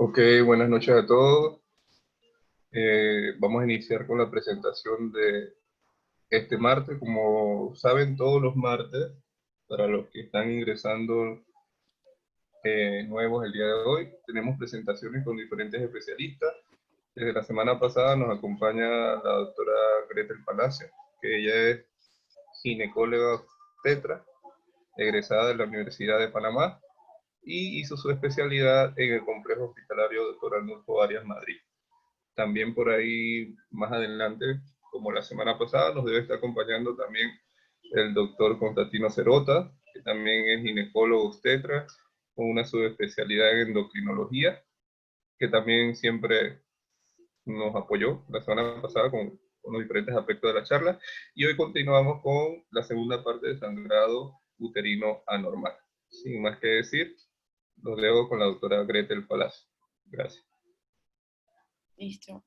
Ok, buenas noches a todos. Vamos a iniciar con la presentación de este martes. Como saben, todos los martes, para los que están ingresando nuevos el día de hoy, tenemos presentaciones con diferentes especialistas. Desde la semana pasada nos acompaña la doctora Gretel Palacio, que ella es ginecóloga obstetra, egresada de la Universidad de Panamá, y hizo su especialidad en el complejo hospitalario Dr. Arnulfo Arias Madrid. También por ahí más adelante, como la semana pasada, nos debe estar acompañando también el doctor Constantino Cerota, que también es ginecólogo obstetra, con una subespecialidad en endocrinología, que también siempre nos apoyó la semana pasada con los diferentes aspectos de la charla. Y hoy continuamos con la segunda parte de sangrado uterino anormal. Sin más que decir, los dejo con la doctora Gretel Palacio. Gracias. Listo.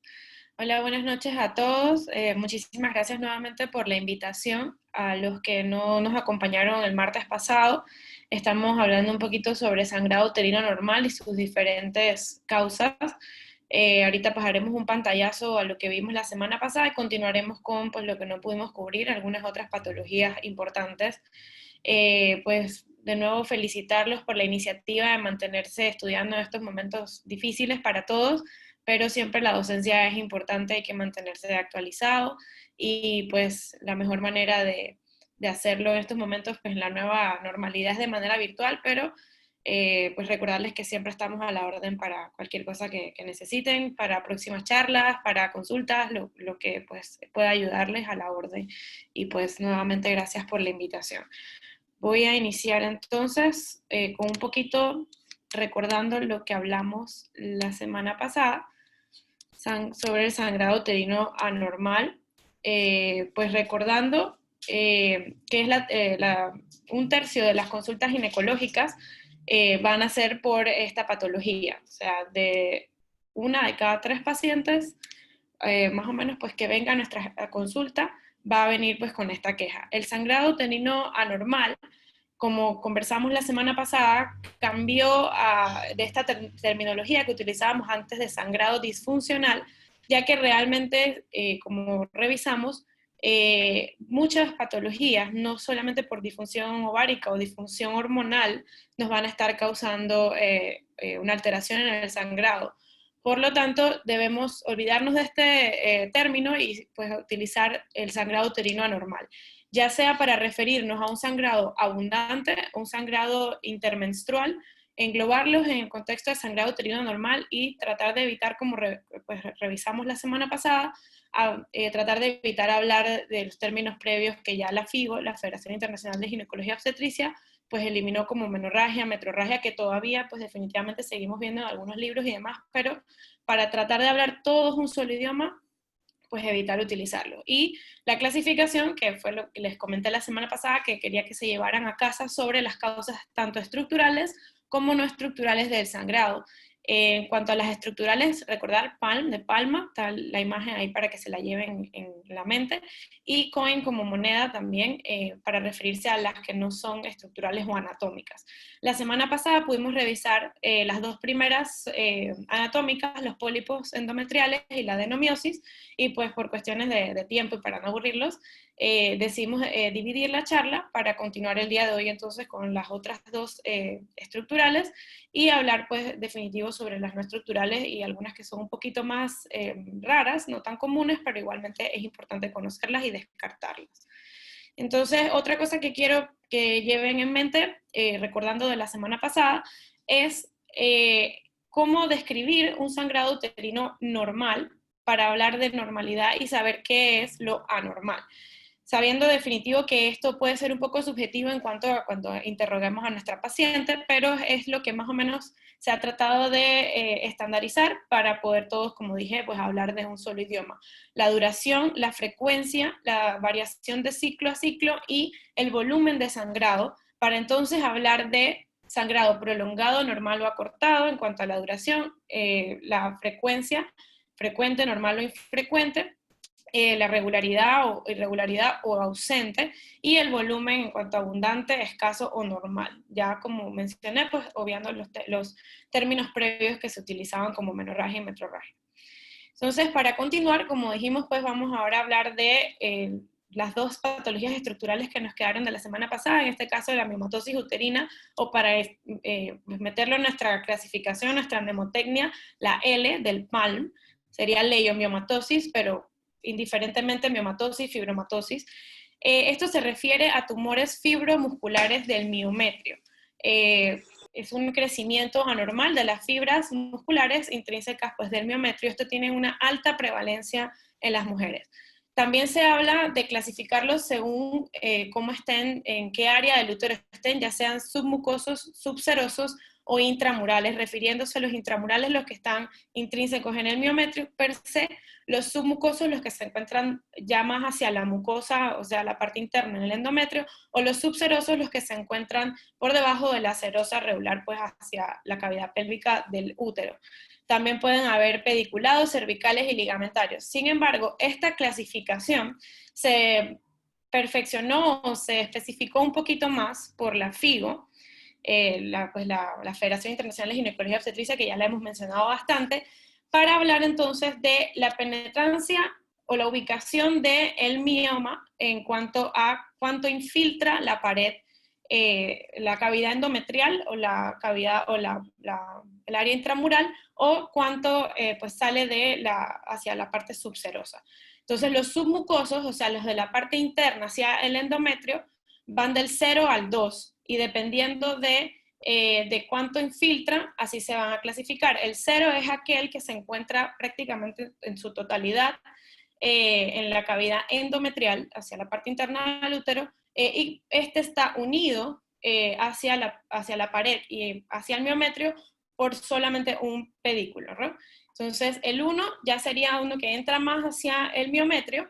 Hola, buenas noches a todos. Muchísimas gracias nuevamente por la invitación. A los que no nos acompañaron el martes pasado, estamos hablando un poquito sobre sangrado uterino normal y sus diferentes causas. Ahorita pasaremos un pantallazo a lo que vimos la semana pasada y continuaremos con pues, lo que no pudimos cubrir, algunas otras patologías importantes. Pues de nuevo felicitarlos por la iniciativa de mantenerse estudiando en estos momentos difíciles para todos, pero siempre la docencia es importante, hay que mantenerse actualizado y pues la mejor manera de hacerlo en estos momentos, pues la nueva normalidad es de manera virtual, pero pues recordarles que siempre estamos a la orden para cualquier cosa que necesiten, para próximas charlas, para consultas, lo que pues pueda ayudarles a la orden. Y pues nuevamente gracias por la invitación. Voy a iniciar entonces con un poquito recordando lo que hablamos la semana pasada sobre el sangrado uterino anormal, pues recordando que es un tercio de las consultas ginecológicas van a ser por esta patología, o sea, de una de cada tres pacientes, más o menos, pues que venga a nuestra consulta, va a venir pues con esta queja. El sangrado uterino anormal, como conversamos la semana pasada, cambió de esta terminología que utilizábamos antes de sangrado disfuncional, ya que realmente, como revisamos, muchas patologías, no solamente por disfunción ovárica o disfunción hormonal, nos van a estar causando una alteración en el sangrado. Por lo tanto, debemos olvidarnos de este término y pues, utilizar el sangrado uterino anormal, ya sea para referirnos a un sangrado abundante, un sangrado intermenstrual, englobarlos en el contexto de sangrado uterino normal y tratar de evitar, como pues, revisamos la semana pasada, tratar de evitar hablar de los términos previos que ya la FIGO, la Federación Internacional de Ginecología y Obstetricia, pues eliminó como menorragia, metrorragia, que todavía pues definitivamente seguimos viendo en algunos libros y demás, pero para tratar de hablar todos un solo idioma, pues evitar utilizarlo. Y la clasificación, que fue lo que les comenté la semana pasada, que quería que se llevaran a casa sobre las causas tanto estructurales como no estructurales del sangrado. En cuanto a las estructurales, recordar PALM de palma, está la imagen ahí para que se la lleven en la mente, y coin como moneda también para referirse a las que no son estructurales o anatómicas. La semana pasada pudimos revisar las dos primeras anatómicas, los pólipos endometriales y la adenomiosis, y pues por cuestiones de tiempo y para no aburrirlos, decidimos dividir la charla para continuar el día de hoy entonces con las otras dos estructurales y hablar pues definitivo sobre las no estructurales y algunas que son un poquito más raras, no tan comunes, pero igualmente es importante conocerlas y descartarlas. Entonces, otra cosa que quiero que lleven en mente, recordando de la semana pasada, es cómo describir un sangrado uterino normal para hablar de normalidad y saber qué es lo anormal. Sabiendo definitivo que esto puede ser un poco subjetivo en cuanto a cuando interroguemos a nuestra paciente, pero es lo que más o menos se ha tratado de estandarizar para poder todos, como dije, pues hablar de un solo idioma. La duración, la frecuencia, la variación de ciclo a ciclo y el volumen de sangrado, para entonces hablar de sangrado prolongado, normal o acortado en cuanto a la duración, la frecuencia, frecuente, normal o infrecuente, la regularidad o irregularidad o ausente, y el volumen en cuanto a abundante, escaso o normal. Ya como mencioné, pues obviando los términos previos que se utilizaban como menorragia y metrorragia. Entonces, para continuar, como dijimos, pues vamos ahora a hablar de las dos patologías estructurales que nos quedaron de la semana pasada, en este caso la miomatosis uterina, o para meterlo en nuestra clasificación, nuestra mnemotecnia, la L del PALM, sería leiomiomatosis, pero indiferentemente miomatosis, fibromatosis. Esto se refiere a tumores fibromusculares del miometrio. Es un crecimiento anormal de las fibras musculares intrínsecas pues, del miometrio. Esto tiene una alta prevalencia en las mujeres. También se habla de clasificarlos según cómo estén, en qué área del útero estén, ya sean submucosos, subserosos o intramurales, refiriéndose a los intramurales los que están intrínsecos en el miometrio per se, los submucosos los que se encuentran ya más hacia la mucosa, o sea, la parte interna en el endometrio, o los subserosos los que se encuentran por debajo de la serosa regular, pues hacia la cavidad pélvica del útero. También pueden haber pediculados, cervicales y ligamentarios. Sin embargo, esta clasificación se perfeccionó o se especificó un poquito más por la FIGO, la Federación Internacional de Ginecología y Obstetricia, que ya la hemos mencionado bastante, para hablar entonces de la penetrancia o la ubicación del mioma en cuanto a cuánto infiltra la pared, la cavidad endometrial o la cavidad o el área intramural, o cuánto pues sale hacia la parte subserosa. Entonces los submucosos, o sea, los de la parte interna hacia el endometrio, van del 0 al 2, y dependiendo de cuánto infiltra, así se van a clasificar. El 0 es aquel que se encuentra prácticamente en su totalidad en la cavidad endometrial, hacia la parte interna del útero, y este está unido hacia la pared y hacia el miometrio por solamente un pedículo, ¿no? Entonces, el 1 ya sería uno que entra más hacia el miometrio,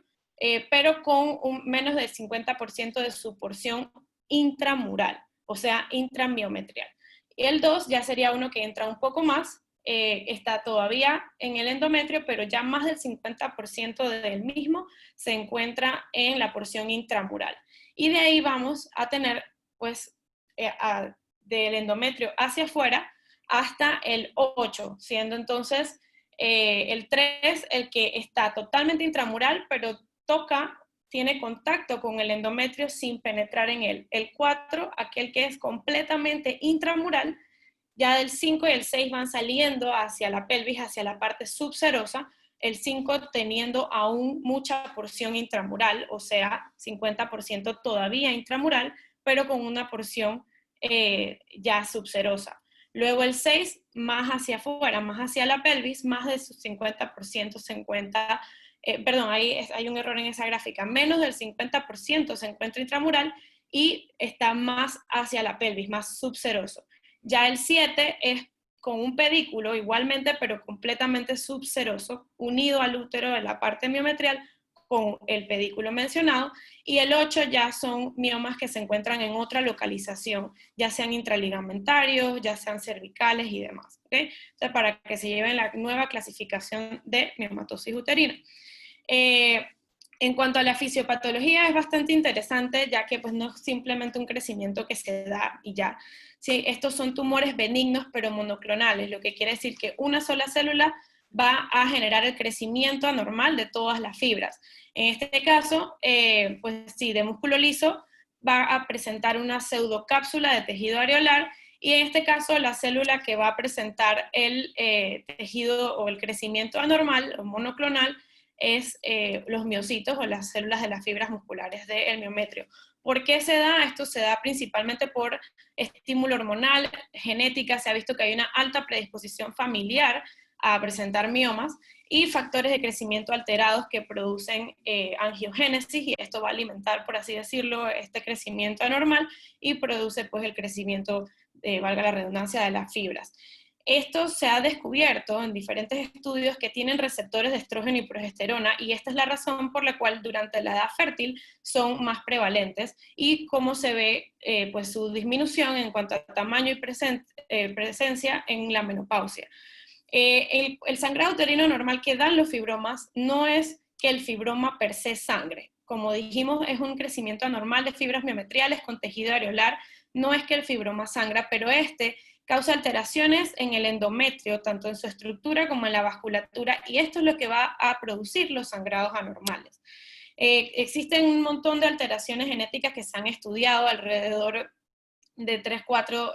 pero con menos del 50% de su porción intramural, o sea, intramiometrial. Y el 2 ya sería uno que entra un poco más, está todavía en el endometrio, pero ya más del 50% del mismo se encuentra en la porción intramural. Y de ahí vamos a tener, pues, del endometrio hacia afuera hasta el 8, siendo entonces el 3 el que está totalmente intramural, pero tiene contacto con el endometrio sin penetrar en él. El 4, aquel que es completamente intramural. Ya del 5 y el 6 van saliendo hacia la pelvis, hacia la parte subserosa, el 5 teniendo aún mucha porción intramural, o sea, 50% todavía intramural, pero con una porción ya subserosa. Luego el 6, más hacia afuera, más hacia la pelvis, más de su 50% se encuentra, perdón, hay un error en esa gráfica, menos del 50% se encuentra intramural y está más hacia la pelvis, más subseroso. Ya el 7 es con un pedículo igualmente, pero completamente subseroso, unido al útero de la parte miometrial con el pedículo mencionado, y el 8 ya son miomas que se encuentran en otra localización, ya sean intraligamentarios, ya sean cervicales y demás, ¿okay? Entonces, para que se lleven la nueva clasificación de miomatosis uterina. En cuanto a la fisiopatología, es bastante interesante, ya que pues, no es simplemente un crecimiento que se da y ya. Sí, estos son tumores benignos pero monoclonales, lo que quiere decir que una sola célula va a generar el crecimiento anormal de todas las fibras. En este caso, pues sí, de músculo liso va a presentar una pseudocápsula de tejido areolar, y en este caso la célula que va a presentar el tejido o el crecimiento anormal o monoclonal es los miocitos o las células de las fibras musculares del miometrio. ¿Por qué se da? Esto se da principalmente por estímulo hormonal, genética. Se ha visto que hay una alta predisposición familiar a presentar miomas, y factores de crecimiento alterados que producen angiogénesis, y esto va a alimentar, por así decirlo, este crecimiento anormal, y produce pues el crecimiento, valga la redundancia, de las fibras. Esto se ha descubierto en diferentes estudios que tienen receptores de estrógeno y progesterona, y esta es la razón por la cual durante la edad fértil son más prevalentes, y cómo se ve pues su disminución en cuanto a tamaño y presencia en la menopausia. El sangrado uterino normal que dan los fibromas no es que el fibroma per se sangre. Como dijimos, es un crecimiento anormal de fibras miometriales con tejido areolar, no es que el fibroma sangra, pero este causa alteraciones en el endometrio, tanto en su estructura como en la vasculatura, y esto es lo que va a producir los sangrados anormales. Existen un montón de alteraciones genéticas que se han estudiado, alrededor de 3, 4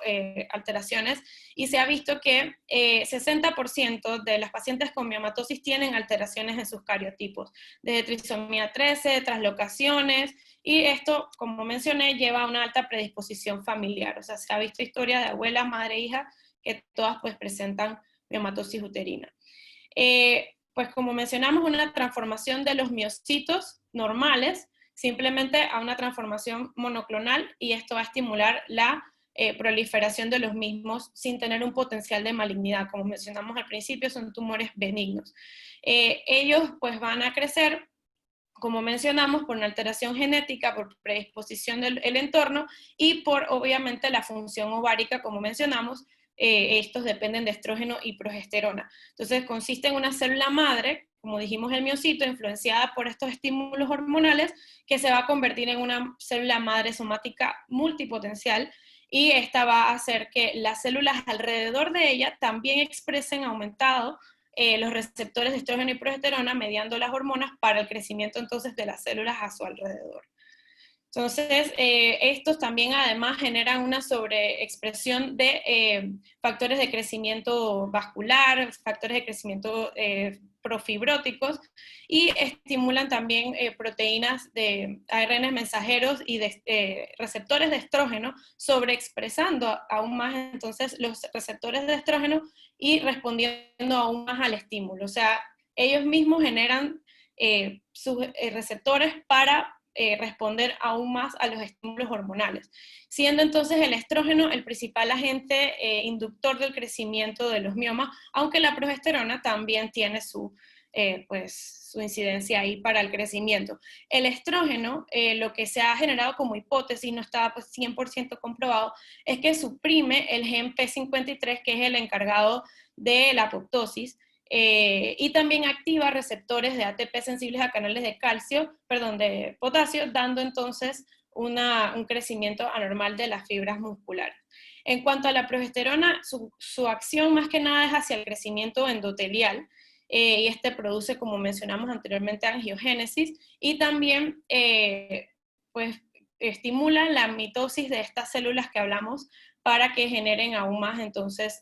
alteraciones, y se ha visto que 60% de las pacientes con miomatosis tienen alteraciones en sus cariotipos, desde trisomía 13, traslocaciones, y esto, como mencioné, lleva a una alta predisposición familiar. O sea, se ha visto historias de abuela, madre, hija, que todas pues presentan miomatosis uterina. Pues como mencionamos, una transformación de los miocitos normales simplemente a una transformación monoclonal, y esto va a estimular la proliferación de los mismos sin tener un potencial de malignidad. Como mencionamos al principio, son tumores benignos. Ellos pues van a crecer, como mencionamos, por una alteración genética, por predisposición del entorno y por obviamente la función ovárica, como mencionamos. Estos dependen de estrógeno y progesterona. Entonces consiste en una célula madre, como dijimos el miocito, influenciada por estos estímulos hormonales, que se va a convertir en una célula madre somática multipotencial, y esta va a hacer que las células alrededor de ella también expresen aumentado los receptores de estrógeno y progesterona, mediando las hormonas para el crecimiento entonces de las células a su alrededor. Entonces, estos también además generan una sobreexpresión de factores de crecimiento vascular, factores de crecimiento profibróticos, y estimulan también proteínas de ARN mensajeros y de receptores de estrógeno, sobreexpresando aún más entonces los receptores de estrógeno y respondiendo aún más al estímulo. O sea, ellos mismos generan sus receptores para responder aún más a los estímulos hormonales, siendo entonces el estrógeno el principal agente inductor del crecimiento de los miomas, aunque la progesterona también tiene su incidencia ahí para el crecimiento. El estrógeno, lo que se ha generado como hipótesis, no está pues 100% comprobado, es que suprime el gen P53, que es el encargado de la apoptosis, y también activa receptores de ATP sensibles a canales de de potasio, dando entonces un crecimiento anormal de las fibras musculares. En cuanto a la progesterona, su acción más que nada es hacia el crecimiento endotelial, y este produce, como mencionamos anteriormente, angiogénesis, y también pues estimula la mitosis de estas células que hablamos para que generen aún más entonces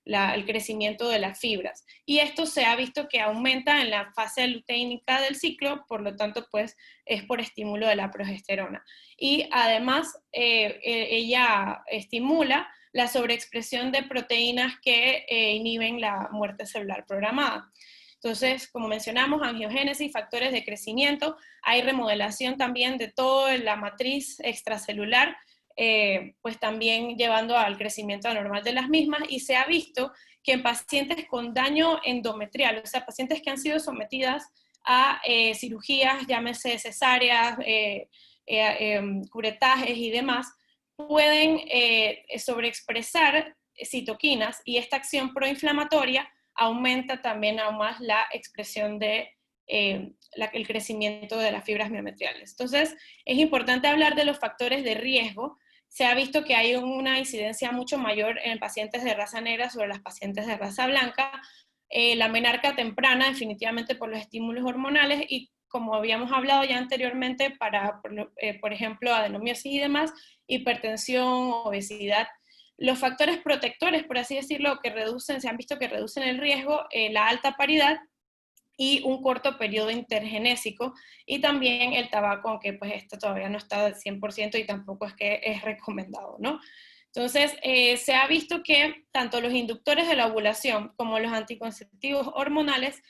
el crecimiento de las fibras. Y esto se ha visto que aumenta en la fase luteínica del ciclo, por lo tanto, pues es por estímulo de la progesterona. Y además, ella estimula la sobreexpresión de proteínas que inhiben la muerte celular programada. Entonces, como mencionamos, angiogénesis, factores de crecimiento, hay remodelación también de toda la matriz extracelular, pues también llevando al crecimiento anormal de las mismas, y se ha visto que en pacientes con daño endometrial, o sea, pacientes que han sido sometidas a cirugías, llámese cesáreas, curetajes y demás, pueden sobreexpresar citoquinas, y esta acción proinflamatoria aumenta también aún más la expresión de el crecimiento de las fibras miometriales. Entonces, es importante hablar de los factores de riesgo. Se ha visto que hay una incidencia mucho mayor en pacientes de raza negra sobre las pacientes de raza blanca, la menarca temprana definitivamente por los estímulos hormonales, y como habíamos hablado ya anteriormente, por ejemplo, adenomiosis y demás, hipertensión, obesidad. Los factores protectores, por así decirlo, se han visto que reducen el riesgo, la alta paridad y un corto periodo intergenésico, y también el tabaco, aunque pues esto todavía no está al 100% y tampoco es que es recomendado, ¿no? Entonces, se ha visto que tanto los inductores de la ovulación como los anticonceptivos hormonales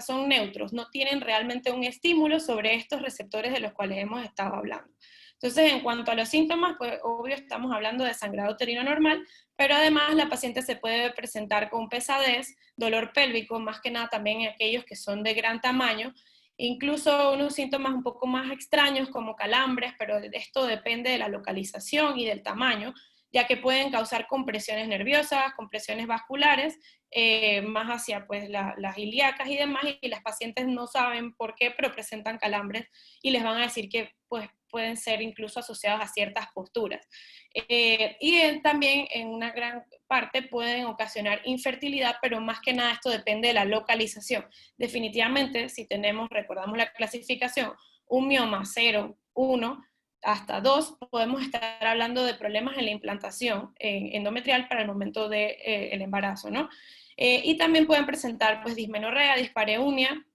son neutros, no tienen realmente un estímulo sobre estos receptores de los cuales hemos estado hablando. Entonces, en cuanto a los síntomas, pues obvio estamos hablando de sangrado uterino normal, pero además la paciente se puede presentar con pesadez, dolor pélvico, más que nada también en aquellos que son de gran tamaño, incluso unos síntomas un poco más extraños como calambres, pero esto depende de la localización y del tamaño. ya que pueden causar compresiones nerviosas, compresiones vasculares, más hacia pues, las ilíacas y demás, y las pacientes no saben por qué, pero presentan calambres y les van a decir que pues, pueden ser incluso asociados a ciertas posturas. También en una gran parte pueden ocasionar infertilidad, pero más que nada esto depende de la localización. Definitivamente, si tenemos, recordamos la clasificación, un mioma 0, 1, hasta 2, podemos estar hablando de problemas en la implantación endometrial para el momento del embarazo, ¿no? Y también pueden presentar pues, dismenorrea, dispareunia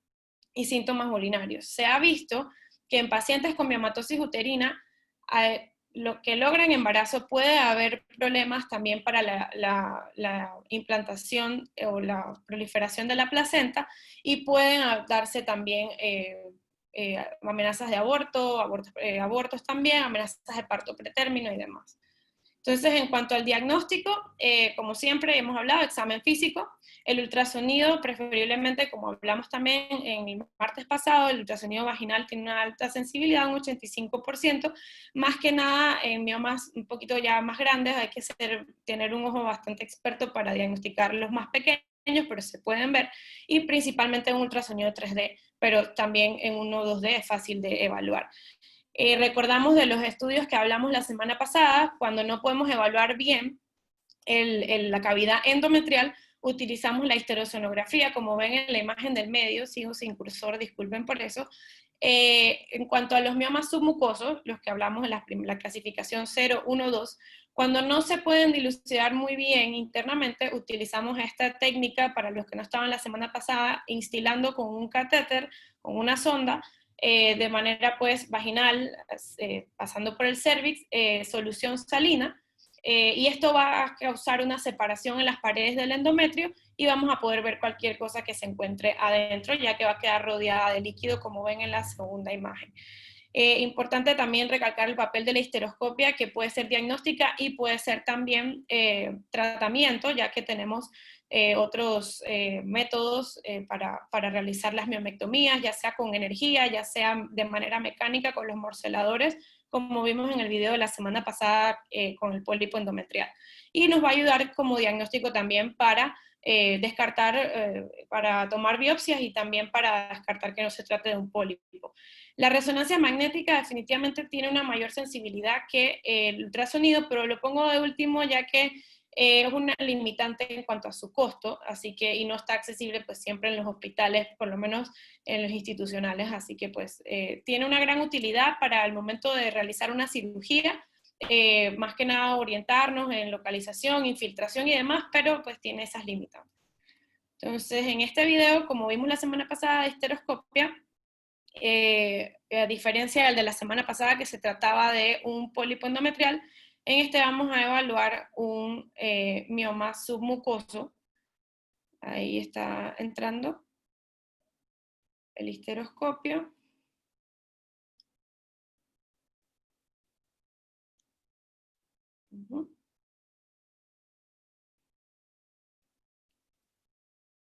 y síntomas urinarios. Se ha visto que en pacientes con miomatosis uterina, lo que logran embarazo, puede haber problemas también para la implantación o la proliferación de la placenta, y pueden darse también amenazas de abortos también, amenazas de parto pretérmino y demás. Entonces, en cuanto al diagnóstico, como siempre hemos hablado, examen físico, el ultrasonido, preferiblemente, como hablamos también en el martes pasado, el ultrasonido vaginal tiene una alta sensibilidad, un 85%, más que nada en miomas un poquito ya más grandes hay que tener un ojo bastante experto para diagnosticar los más pequeños, pero se pueden ver, y principalmente en un ultrasonido 3D, pero también en uno 2D es fácil de evaluar. Recordamos de los estudios que hablamos la semana pasada, cuando no podemos evaluar bien la cavidad endometrial, utilizamos la histerosonografía, como ven en la imagen del medio, sigo sin cursor, disculpen por eso. En cuanto a los miomas submucosos, los que hablamos en la clasificación 0, 1, 2, cuando no se pueden dilucidar muy bien internamente, utilizamos esta técnica, para los que no estaban la semana pasada, instilando con un catéter, con una sonda, de manera pues vaginal, pasando por el cervix, solución salina, y esto va a causar una separación en las paredes del endometrio y vamos a poder ver cualquier cosa que se encuentre adentro, ya que va a quedar rodeada de líquido, como ven en la segunda imagen. Importante también recalcar el papel de la histeroscopia, que puede ser diagnóstica y puede ser también tratamiento, ya que tenemos otros métodos para realizar las miomectomías, ya sea con energía, ya sea de manera mecánica con los morceladores, como vimos en el video de la semana pasada con el pólipo endometrial. Y nos va a ayudar como diagnóstico también para descartar, para tomar biopsias y también para descartar que no se trate de un pólipo. La resonancia magnética definitivamente tiene una mayor sensibilidad que el ultrasonido, pero lo pongo de último ya que es una limitante en cuanto a su costo, así que, y no está accesible pues siempre en los hospitales, por lo menos en los institucionales, así que pues tiene una gran utilidad para el momento de realizar una cirugía, más que nada orientarnos en localización, infiltración y demás, pero pues tiene esas limitantes. Entonces, en este video, como vimos la semana pasada de histeroscopia, a diferencia del de la semana pasada que se trataba de un pólipo endometrial, en este vamos a evaluar un mioma submucoso. Ahí está entrando el histeroscopio.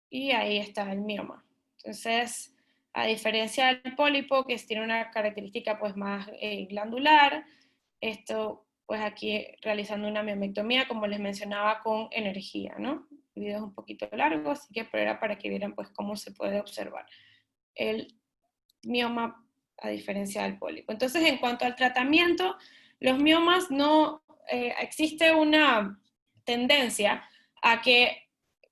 Y ahí está el mioma. Entonces, a diferencia del pólipo, que tiene una característica pues más glandular, esto pues aquí realizando una miomectomía, como les mencionaba, con energía, ¿no? El video es un poquito largo, así que era para que vieran pues cómo se puede observar el mioma a diferencia del pólipo. Entonces, en cuanto al tratamiento, los miomas no, existe una tendencia a que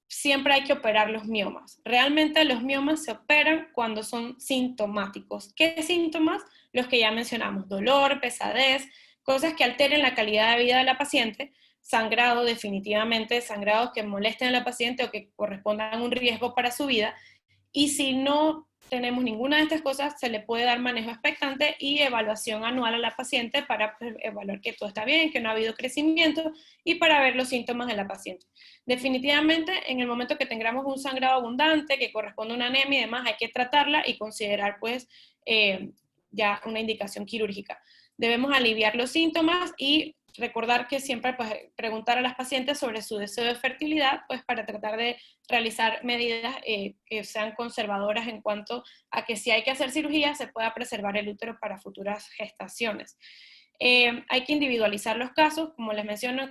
siempre hay que operar los miomas. Realmente los miomas se operan cuando son sintomáticos. ¿Qué síntomas? Los que ya mencionamos, dolor, pesadez, cosas que alteren la calidad de vida de la paciente, sangrado definitivamente, sangrados que molesten a la paciente o que correspondan a un riesgo para su vida. Y si no tenemos ninguna de estas cosas, se le puede dar manejo expectante y evaluación anual a la paciente para evaluar que todo está bien, que no ha habido crecimiento y para ver los síntomas de la paciente. Definitivamente, en el momento que tengamos un sangrado abundante, que corresponde a una anemia y demás, hay que tratarla y considerar pues ya una indicación quirúrgica. Debemos aliviar los síntomas y recordar que siempre pues, preguntar a las pacientes sobre su deseo de fertilidad, pues para tratar de realizar medidas que sean conservadoras en cuanto a que si hay que hacer cirugía se pueda preservar el útero para futuras gestaciones. Hay que individualizar los casos, como les menciono,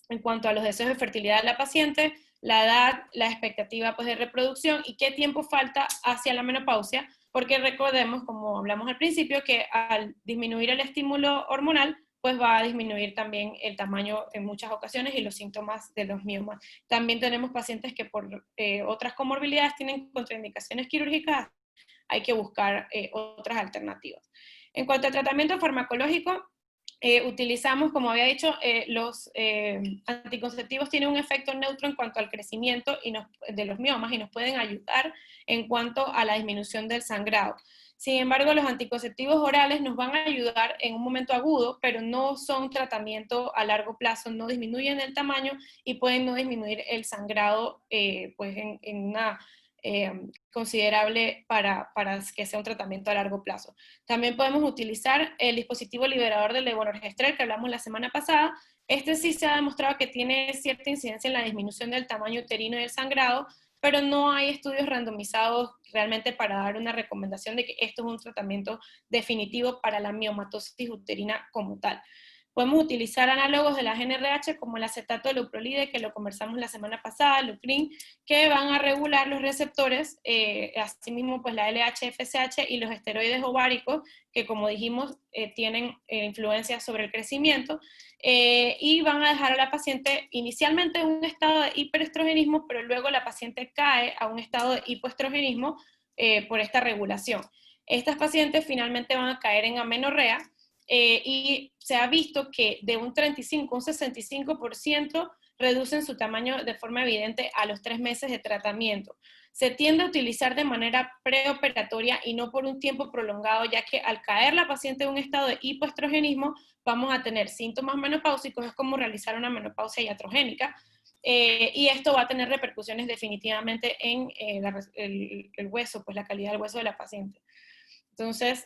en cuanto a los deseos de fertilidad de la paciente, la edad, la expectativa pues, de reproducción y qué tiempo falta hacia la menopausia, porque recordemos, como hablamos al principio, que al disminuir el estímulo hormonal, pues va a disminuir también el tamaño en muchas ocasiones y los síntomas de los miomas. También tenemos pacientes que por otras comorbilidades tienen contraindicaciones quirúrgicas, hay que buscar otras alternativas. En cuanto al tratamiento farmacológico, utilizamos, como había dicho, los anticonceptivos tienen un efecto neutro en cuanto al crecimiento de los miomas y nos pueden ayudar en cuanto a la disminución del sangrado. Sin embargo, los anticonceptivos orales nos van a ayudar en un momento agudo, pero no son tratamiento a largo plazo, no disminuyen el tamaño y pueden no disminuir el sangrado pues en una considerable para que sea un tratamiento a largo plazo. También podemos utilizar el dispositivo liberador del levonorgestrel que hablamos la semana pasada. Este sí se ha demostrado que tiene cierta incidencia en la disminución del tamaño uterino y del sangrado, pero no hay estudios randomizados realmente para dar una recomendación de que esto es un tratamiento definitivo para la miomatosis uterina como tal. Podemos utilizar análogos de la GnRH como el acetato de leuprolide, que lo conversamos la semana pasada, Luprin, que van a regular los receptores, asimismo pues la LH, FSH y los esteroides ováricos, que como dijimos tienen influencia sobre el crecimiento, y van a dejar a la paciente inicialmente en un estado de hiperestrogenismo, pero luego la paciente cae a un estado de hipoestrogenismo por esta regulación. Estas pacientes finalmente van a caer en amenorrea, y se ha visto que de un 35 a un 65% reducen su tamaño de forma evidente a los 3 meses de tratamiento. Se tiende a utilizar de manera preoperatoria y no por un tiempo prolongado, ya que al caer la paciente en un estado de hipoestrogenismo, vamos a tener síntomas menopáusicos, es como realizar una menopausia iatrogénica, y esto va a tener repercusiones definitivamente en el hueso, pues la calidad del hueso de la paciente. Entonces,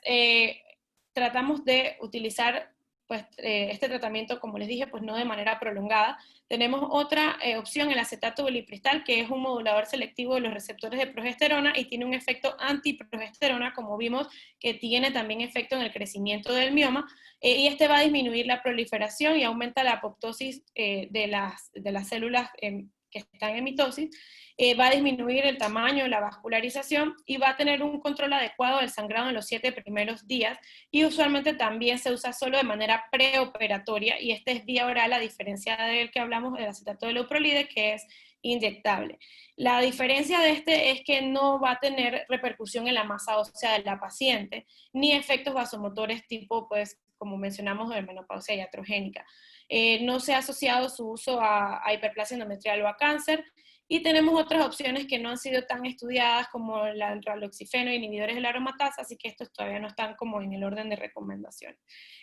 tratamos de utilizar pues, este tratamiento, como les dije, pues no de manera prolongada. Tenemos otra opción, el acetato bilipristal, que es un modulador selectivo de los receptores de progesterona y tiene un efecto antiprogesterona, como vimos, que tiene también efecto en el crecimiento del mioma, y este va a disminuir la proliferación y aumenta la apoptosis de las células que están en mitosis, va a disminuir el tamaño, la vascularización y va a tener un control adecuado del sangrado en los 7 primeros días, y usualmente también se usa solo de manera preoperatoria y este es vía oral a diferencia del que hablamos del acetato de leuprolide que es inyectable. La diferencia de este es que no va a tener repercusión en la masa ósea de la paciente ni efectos vasomotores tipo, pues, como mencionamos, de menopausia iatrogénica. No se ha asociado su uso a hiperplasia endometrial o a cáncer. Y tenemos otras opciones que no han sido tan estudiadas como el raloxifeno, inhibidores de la aromatasa, así que estos todavía no están como en el orden de recomendación.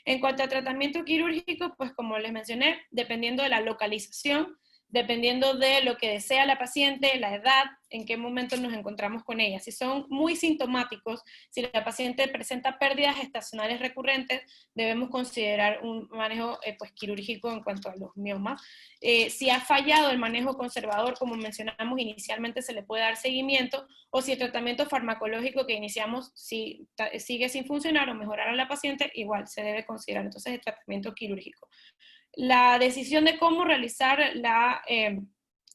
En cuanto a tratamiento quirúrgico, pues como les mencioné, dependiendo de la localización, dependiendo de lo que desea la paciente, la edad, en qué momento nos encontramos con ella. Si son muy sintomáticos, si la paciente presenta pérdidas estacionales recurrentes, debemos considerar un manejo pues, quirúrgico en cuanto a los miomas. Si ha fallado el manejo conservador, como mencionamos inicialmente, se le puede dar seguimiento, o si el tratamiento farmacológico que iniciamos sigue sin funcionar o mejorar a la paciente, igual se debe considerar entonces el tratamiento quirúrgico. La decisión de cómo realizar la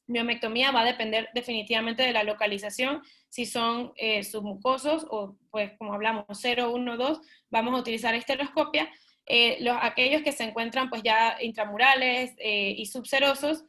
miomectomía va a depender definitivamente de la localización. Si son submucosos o, pues, como hablamos, 0, 1, 2, vamos a utilizar esteroscopia. Aquellos que se encuentran pues ya intramurales y subserosos,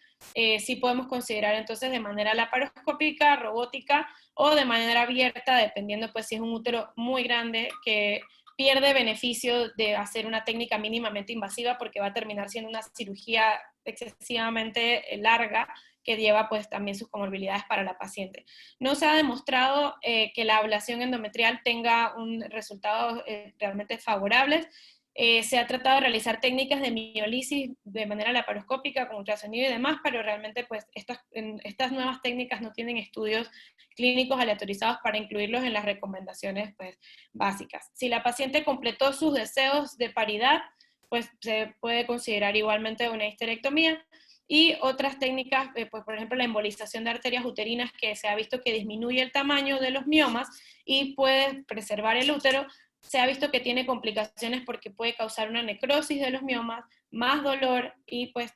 sí podemos considerar entonces de manera laparoscópica, robótica o de manera abierta, dependiendo pues si es un útero muy grande que pierde beneficio de hacer una técnica mínimamente invasiva porque va a terminar siendo una cirugía excesivamente larga que lleva pues también sus comorbilidades para la paciente. No se ha demostrado que la ablación endometrial tenga un resultado realmente favorables. Se ha tratado de realizar técnicas de miolisis de manera laparoscópica con ultrasonido y demás, pero realmente pues estas nuevas técnicas no tienen estudios clínicos aleatorizados para incluirlos en las recomendaciones pues, básicas. Si la paciente completó sus deseos de paridad, pues se puede considerar igualmente una histerectomía. Y otras técnicas, pues por ejemplo la embolización de arterias uterinas, que se ha visto que disminuye el tamaño de los miomas y puede preservar el útero, se ha visto que tiene complicaciones porque puede causar una necrosis de los miomas, más dolor y pues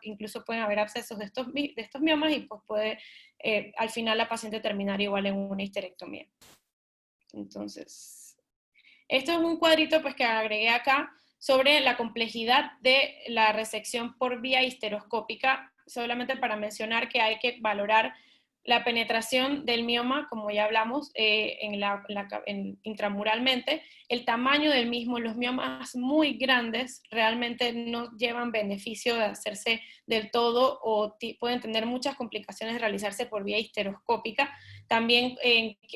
incluso pueden haber abscesos de estos miomas y pues puede al final la paciente terminar igual en una histerectomía. Entonces, esto es un cuadrito pues que agregué acá sobre la complejidad de la resección por vía histeroscópica, solamente para mencionar que hay que valorar la penetración del mioma, como ya hablamos, intramuralmente, el tamaño del mismo. Los miomas muy grandes realmente no llevan beneficio de hacerse del todo o pueden tener muchas complicaciones de realizarse por vía histeroscópica. También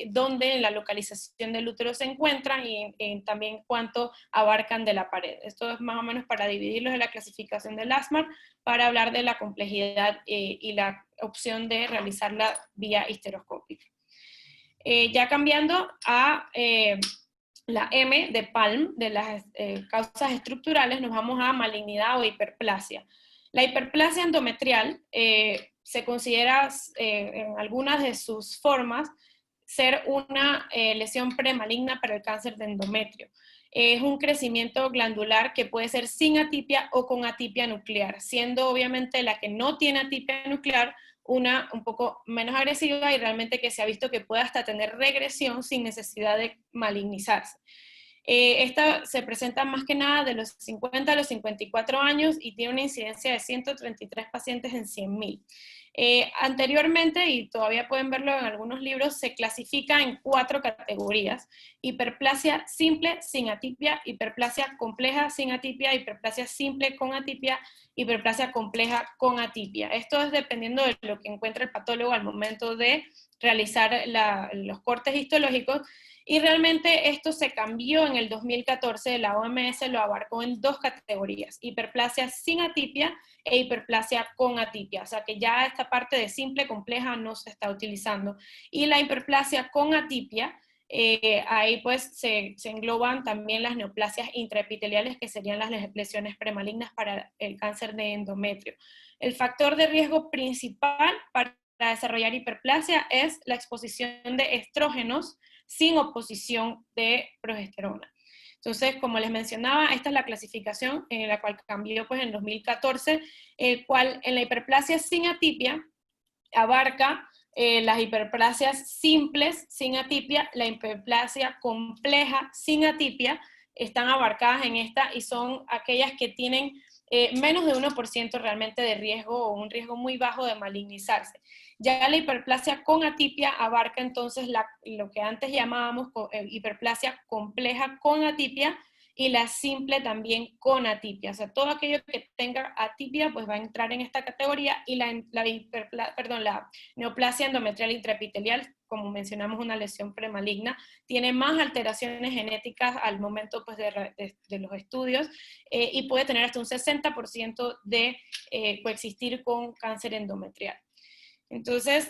dónde en la localización del útero se encuentran y también cuánto abarcan de la pared. Esto es más o menos para dividirlos en la clasificación del ASMAR, para hablar de la complejidad y la opción de realizarla vía histeroscópica. Ya cambiando a la M de PALM, de las causas estructurales, nos vamos a malignidad o hiperplasia. La hiperplasia endometrial se considera en algunas de sus formas ser una lesión premaligna para el cáncer de endometrio. Es un crecimiento glandular que puede ser sin atipia o con atipia nuclear, siendo obviamente la que no tiene atipia nuclear una un poco menos agresiva y realmente que se ha visto que puede hasta tener regresión sin necesidad de malignizarse. Esta se presenta más que nada de los 50 a los 54 años y tiene una incidencia de 133 pacientes en 100.000. Anteriormente, y todavía pueden verlo en algunos libros, se clasifica en 4 categorías: hiperplasia simple sin atipia, hiperplasia compleja sin atipia, hiperplasia simple con atipia, hiperplasia compleja con atipia. Esto es dependiendo de lo que encuentre el patólogo al momento de realizar los cortes histológicos. Y realmente esto se cambió en el 2014, la OMS lo abarcó en 2 categorías: hiperplasia sin atipia e hiperplasia con atipia, o sea que ya esta parte de simple, compleja no se está utilizando. Y la hiperplasia con atipia, ahí pues se engloban también las neoplasias intraepiteliales, que serían las lesiones premalignas para el cáncer de endometrio. El factor de riesgo principal para desarrollar hiperplasia es la exposición de estrógenos sin oposición de progesterona. Entonces, como les mencionaba, esta es la clasificación en la cual cambió pues en 2014, el cual en la hiperplasia sin atipia abarca las hiperplasias simples sin atipia, la hiperplasia compleja sin atipia, están abarcadas en esta y son aquellas que tienen menos de 1% realmente de riesgo o un riesgo muy bajo de malignizarse. Ya la hiperplasia con atipia abarca entonces lo que antes llamábamos hiperplasia compleja con atipia, y la simple también con atipia. O sea, todo aquello que tenga atipia pues va a entrar en esta categoría, y la neoplasia endometrial intraepitelial, como mencionamos, una lesión premaligna, tiene más alteraciones genéticas al momento pues, de los estudios y puede tener hasta un 60% de coexistir con cáncer endometrial. Entonces,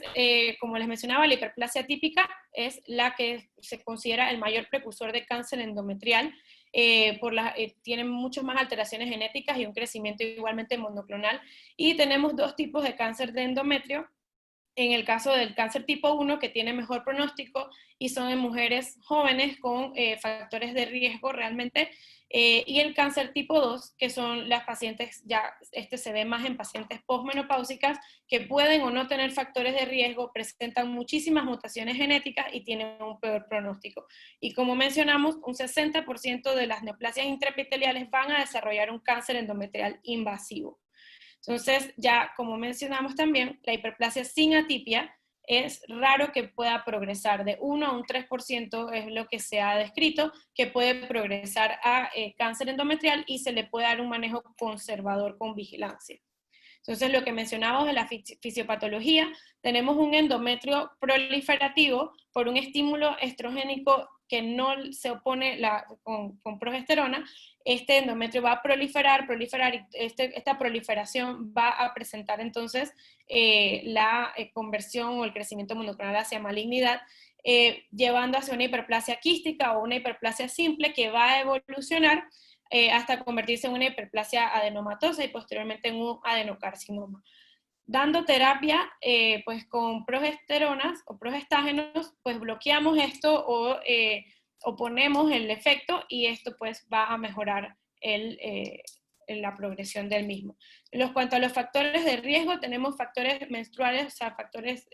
como les mencionaba, la hiperplasia típica es la que se considera el mayor precursor de cáncer endometrial. Tienen muchas más alteraciones genéticas y un crecimiento igualmente monoclonal. Y tenemos 2 tipos de cáncer de endometrio. En el caso del cáncer tipo 1, que tiene mejor pronóstico y son en mujeres jóvenes con factores de riesgo realmente, y el cáncer tipo 2, que son las pacientes, ya se ve más en pacientes posmenopáusicas, que pueden o no tener factores de riesgo, presentan muchísimas mutaciones genéticas y tienen un peor pronóstico. Y como mencionamos, un 60% de las neoplasias intraepiteliales van a desarrollar un cáncer endometrial invasivo. Entonces, ya como mencionamos también, la hiperplasia sin atipia es raro que pueda progresar. De 1 a un 3% es lo que se ha descrito, que puede progresar a cáncer endometrial, y se le puede dar un manejo conservador con vigilancia. Entonces, lo que mencionamos de la fisiopatología, tenemos un endometrio proliferativo por un estímulo estrogénico que no se opone con progesterona. Este endometrio va a proliferar, y esta proliferación va a presentar entonces la conversión o el crecimiento monoclonal hacia malignidad, llevando hacia una hiperplasia quística o una hiperplasia simple que va a evolucionar hasta convertirse en una hiperplasia adenomatosa y posteriormente en un adenocarcinoma. Dando terapia pues con progesteronas o progestágenos, pues bloqueamos esto o oponemos el efecto y esto pues va a mejorar la progresión del mismo. Cuanto a los factores de riesgo, tenemos factores menstruales, o sea, factores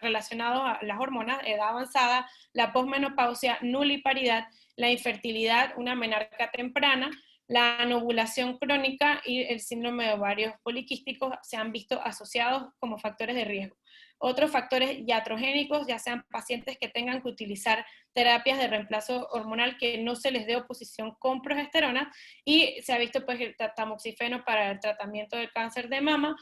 relacionados a las hormonas, edad avanzada, la posmenopausia, nuliparidad, la infertilidad, una menarca temprana, la anovulación crónica y el síndrome de ovarios poliquísticos se han visto asociados como factores de riesgo. Otros factores iatrogénicos, ya sean pacientes que tengan que utilizar terapias de reemplazo hormonal que no se les dé oposición con progesterona, y se ha visto pues el tamoxifeno para el tratamiento del cáncer de mama,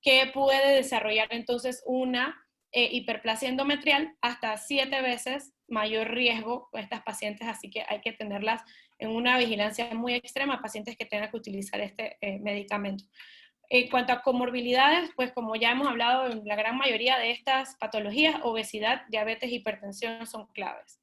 que puede desarrollar entonces una hiperplasia endometrial hasta 7 veces mayor riesgo con estas pacientes, así que hay que tenerlas en una vigilancia muy extrema, pacientes que tengan que utilizar este medicamento. En cuanto a comorbilidades, pues como ya hemos hablado, en la gran mayoría de estas patologías, obesidad, diabetes, hipertensión son claves.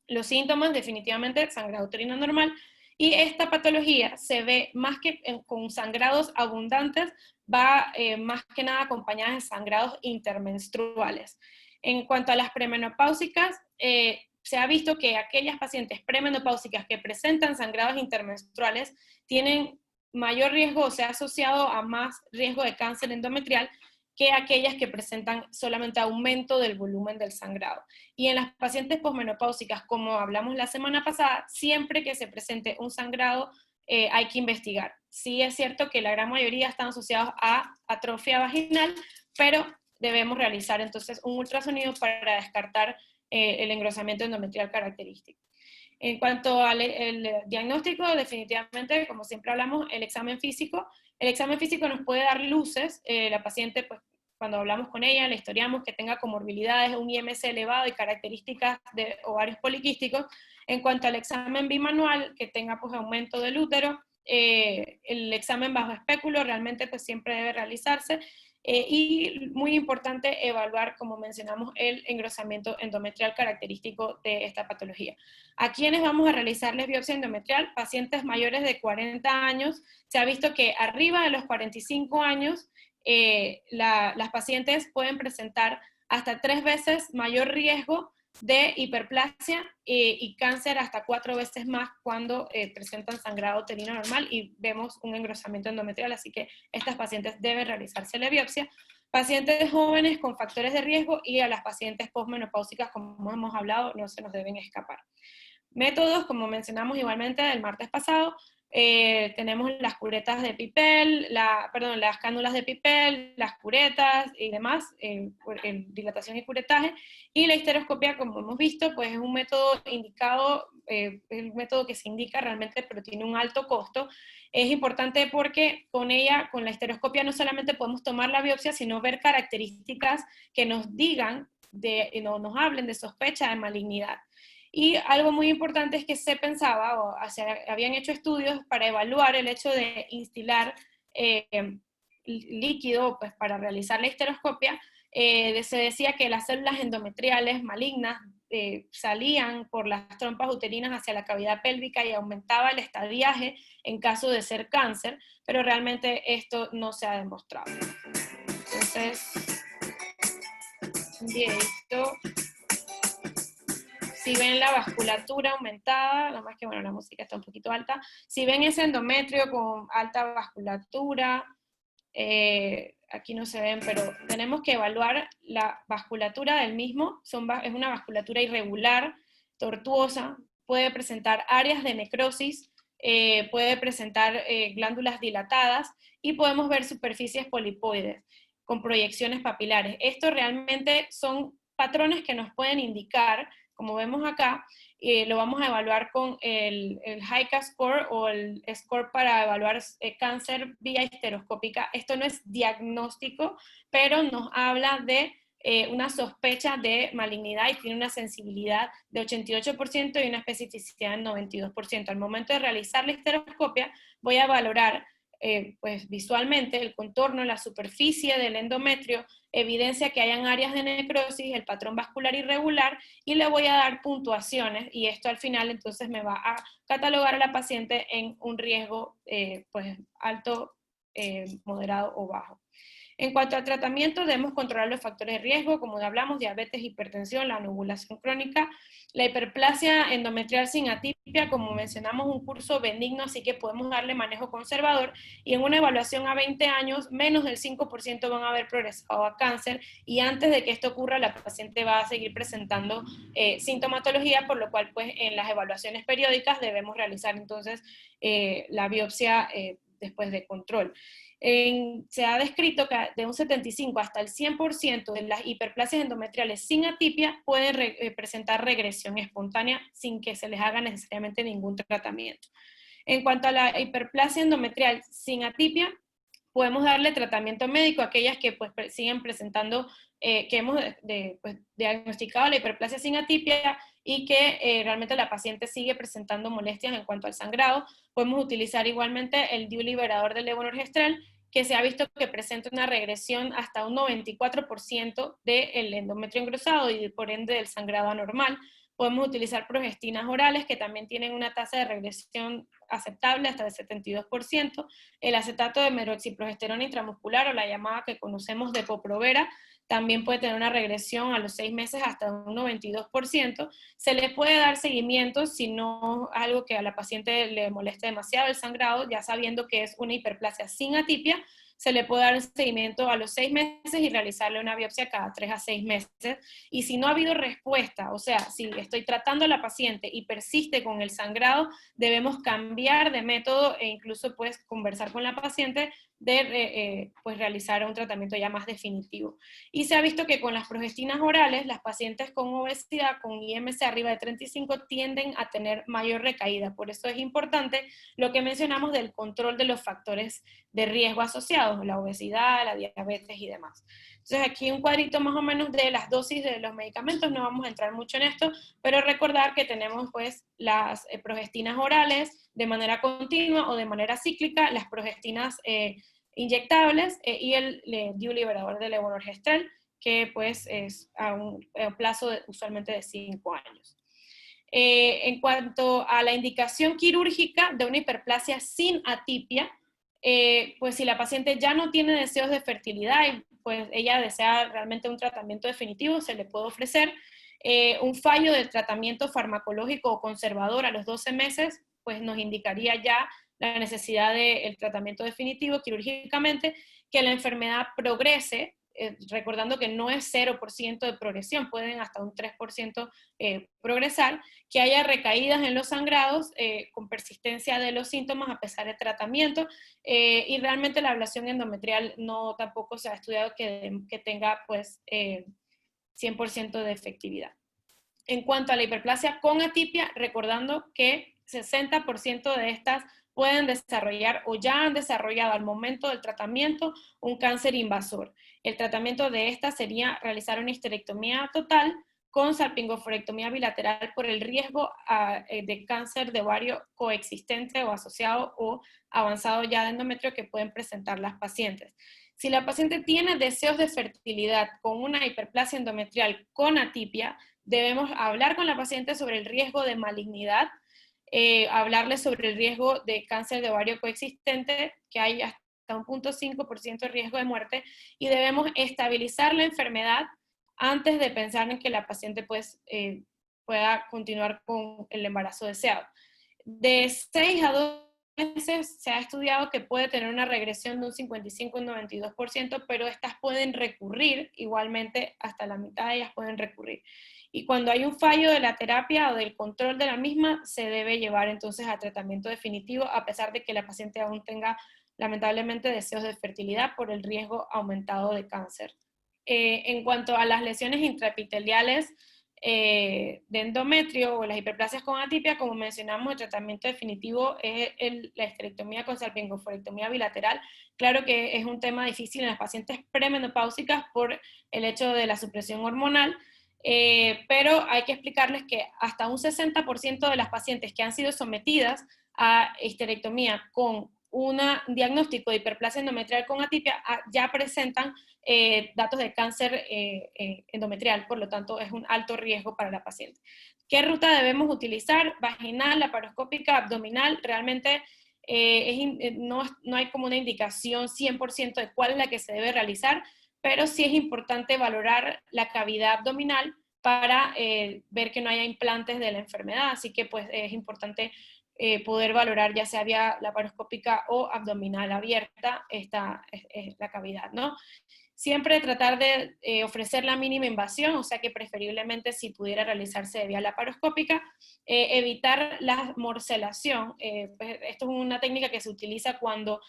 Los síntomas, definitivamente, sangrado uterino normal, y esta patología se ve más que con sangrados abundantes, va más que nada acompañada de sangrados intermenstruales. En cuanto a las premenopáusicas, se ha visto que aquellas pacientes premenopáusicas que presentan sangrados intermenstruales tienen mayor riesgo, o sea, asociado a más riesgo de cáncer endometrial que aquellas que presentan solamente aumento del volumen del sangrado. Y en las pacientes posmenopáusicas, como hablamos la semana pasada, siempre que se presente un sangrado hay que investigar. Sí es cierto que la gran mayoría están asociados a atrofia vaginal, pero debemos realizar entonces un ultrasonido para descartar el engrosamiento endometrial característico. En cuanto al diagnóstico, definitivamente, como siempre hablamos, el examen físico. El examen físico nos puede dar luces. La paciente, pues, cuando hablamos con ella, le historiamos que tenga comorbilidades, un IMC elevado y características de ovarios poliquísticos. En cuanto al examen bimanual, que tenga pues aumento del útero, el examen bajo espéculo realmente pues siempre debe realizarse. Y muy importante evaluar, como mencionamos, el engrosamiento endometrial característico de esta patología. ¿A quiénes vamos a realizarles biopsia endometrial? Pacientes mayores de 40 años. Se ha visto que arriba de los 45 años las pacientes pueden presentar hasta 3 veces mayor riesgo de hiperplasia y cáncer hasta 4 veces más cuando presentan sangrado uterino normal y vemos un engrosamiento endometrial, así que estas pacientes deben realizarse la biopsia. Pacientes jóvenes con factores de riesgo y a las pacientes postmenopáusicas, como hemos hablado, no se nos deben escapar. Métodos, como mencionamos igualmente el martes pasado, tenemos las curetas de Pipel, las cánulas de Pipel, las curetas y demás, dilatación y curetaje, y la histeroscopia, como hemos visto, pues es un método indicado, es un método que se indica realmente, pero tiene un alto costo. Es importante porque con ella, con la histeroscopia, no solamente podemos tomar la biopsia, sino ver características que nos digan, nos hablen de sospecha de malignidad. Y algo muy importante es que se pensaba, habían hecho estudios para evaluar el hecho de instilar líquido pues, para realizar la histeroscopia. Se decía que las células endometriales malignas salían por las trompas uterinas hacia la cavidad pélvica y aumentaba el estadiaje en caso de ser cáncer, pero realmente esto no se ha demostrado. Entonces, un videito. Si ven la vasculatura aumentada, nada más que bueno, la música está un poquito alta, si ven ese endometrio con alta vasculatura, aquí no se ven, pero tenemos que evaluar la vasculatura del mismo, es una vasculatura irregular, tortuosa, puede presentar áreas de necrosis, puede presentar glándulas dilatadas y podemos ver superficies polipoides con proyecciones papilares. Esto realmente son patrones que nos pueden indicar, como vemos acá, lo vamos a evaluar con el HICA score o el score para evaluar cáncer vía histeroscópica. Esto no es diagnóstico, pero nos habla de una sospecha de malignidad y tiene una sensibilidad de 88% y una especificidad de 92%. Al momento de realizar la histeroscopia voy a valorar pues visualmente el contorno, la superficie del endometrio, evidencia que hayan áreas de necrosis, el patrón vascular irregular, y le voy a dar puntuaciones, y esto al final entonces me va a catalogar a la paciente en un riesgo pues alto, moderado o bajo. En cuanto al tratamiento, debemos controlar los factores de riesgo, como hablamos, diabetes, hipertensión, la anovulación crónica, la hiperplasia endometrial sin atipia, como mencionamos, un curso benigno, así que podemos darle manejo conservador, y en una evaluación a 20 años, menos del 5% van a haber progresado a cáncer, y antes de que esto ocurra, la paciente va a seguir presentando sintomatología, por lo cual pues en las evaluaciones periódicas debemos realizar entonces la biopsia después de control. Se ha descrito que de un 75 hasta el 100% de las hiperplasias endometriales sin atipia pueden presentar regresión espontánea sin que se les haga necesariamente ningún tratamiento. En cuanto a la hiperplasia endometrial sin atipia, podemos darle tratamiento médico a aquellas que pues, siguen presentando, que hemos pues, diagnosticado la hiperplasia sin atipia y que realmente la paciente sigue presentando molestias en cuanto al sangrado. Podemos utilizar igualmente el DIU liberador del levonorgestrel, que se ha visto que presenta una regresión hasta un 94% del endometrio engrosado y por ende del sangrado anormal. Podemos utilizar progestinas orales, que también tienen una tasa de regresión aceptable hasta el 72%. El acetato de meroxiprogesterona intramuscular, o la llamada que conocemos de Poprovera, también puede tener una regresión a los 6 meses hasta un 92%. Se le puede dar seguimiento si no es algo que a la paciente le moleste demasiado el sangrado, ya sabiendo que es una hiperplasia sin atipia, se le puede dar un seguimiento a los 6 meses y realizarle una biopsia cada 3 a 6 meses. Y si no ha habido respuesta, o sea, si estoy tratando a la paciente y persiste con el sangrado, debemos cambiar de método e incluso pues conversar con la paciente de pues realizar un tratamiento ya más definitivo. Y se ha visto que con las progestinas orales, las pacientes con obesidad, con IMC arriba de 35, tienden a tener mayor recaída. Por eso es importante lo que mencionamos del control de los factores de riesgo asociados, la obesidad, la diabetes y demás. Entonces aquí un cuadrito más o menos de las dosis de los medicamentos, no vamos a entrar mucho en esto, pero recordar que tenemos pues las progestinas orales de manera continua o de manera cíclica, las progestinas inyectables y el DIU liberador de levonorgestrel, que pues es a un plazo usualmente de 5 años. En cuanto a la indicación quirúrgica de una hiperplasia sin atipia, pues si la paciente ya no tiene deseos de fertilidad y pues ella desea realmente un tratamiento definitivo, se le puede ofrecer un fallo de tratamiento farmacológico o conservador a los 12 meses, pues nos indicaría ya la necesidad del tratamiento definitivo quirúrgicamente, que la enfermedad progrese, recordando que no es 0% de progresión, pueden hasta un 3% progresar, que haya recaídas en los sangrados con persistencia de los síntomas a pesar del tratamiento, y realmente la ablación endometrial no tampoco se ha estudiado que tenga pues 100% de efectividad. En cuanto a la hiperplasia con atipia, recordando que 60% de estas pueden desarrollar o ya han desarrollado al momento del tratamiento un cáncer invasor. El tratamiento de esta sería realizar una histerectomía total con salpingoforectomía bilateral por el riesgo de cáncer de ovario coexistente o asociado o avanzado ya de endometrio que pueden presentar las pacientes. Si la paciente tiene deseos de fertilidad con una hiperplasia endometrial con atipia, debemos hablar con la paciente sobre el riesgo de malignidad, hablarle sobre el riesgo de cáncer de ovario coexistente, que hay hasta un 0.5% de riesgo de muerte, y debemos estabilizar la enfermedad antes de pensar en que la paciente pues, pueda continuar con el embarazo deseado. De 6 a 12 meses se ha estudiado que puede tener una regresión de un 55 y un 92%, pero estas pueden recurrir, igualmente hasta la mitad de ellas pueden recurrir. Y cuando hay un fallo de la terapia o del control de la misma, se debe llevar entonces a tratamiento definitivo, a pesar de que la paciente aún tenga lamentablemente deseos de fertilidad por el riesgo aumentado de cáncer. En cuanto a las lesiones intraepiteliales de endometrio o las hiperplasias con atipia, como mencionamos, el tratamiento definitivo es la histerectomía con salpingoforectomía bilateral. Claro que es un tema difícil en las pacientes premenopáusicas por el hecho de la supresión hormonal, pero hay que explicarles que hasta un 60% de las pacientes que han sido sometidas a histerectomía con un diagnóstico de hiperplasia endometrial con atipia ya presentan datos de cáncer endometrial, por lo tanto es un alto riesgo para la paciente. ¿Qué ruta debemos utilizar? Vaginal, laparoscópica, abdominal. Realmente no hay como una indicación 100% de cuál es la que se debe realizar, pero sí es importante valorar la cavidad abdominal para ver que no haya implantes de la enfermedad, así que pues es importante poder valorar ya sea vía laparoscópica o abdominal abierta la cavidad, ¿no? Siempre tratar de ofrecer la mínima invasión, o sea que preferiblemente si pudiera realizarse de vía laparoscópica, evitar la morcelación. Pues esto es una técnica que se utiliza cuando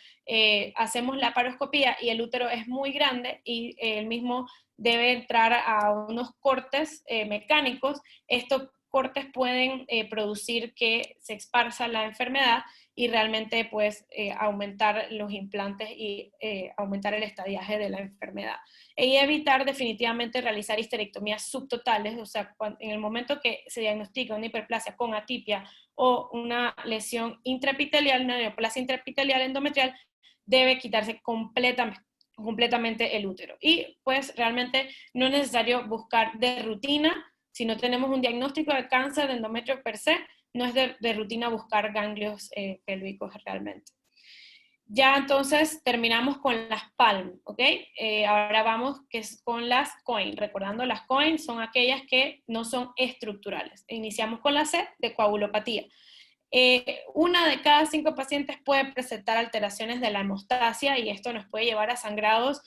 hacemos laparoscopía y el útero es muy grande y el mismo debe entrar a unos cortes mecánicos. Estos cortes pueden producir que se esparza la enfermedad y realmente pues aumentar los implantes y aumentar el estadiaje de la enfermedad. Y evitar definitivamente realizar histerectomías subtotales, o sea, en el momento que se diagnostica una hiperplasia con atipia o una lesión intraepitelial, una neoplasia intraepitelial endometrial, debe quitarse completamente el útero. Y pues realmente no es necesario buscar de rutina, si no tenemos un diagnóstico de cáncer de endometrio per se, no es de rutina buscar ganglios pélvicos realmente. Ya entonces terminamos con las PALM, ¿ok? Ahora vamos que es con las COIN. Recordando, las COIN son aquellas que no son estructurales. Iniciamos con la C de coagulopatía. Una de cada 5 pacientes puede presentar alteraciones de la hemostasia y esto nos puede llevar a sangrados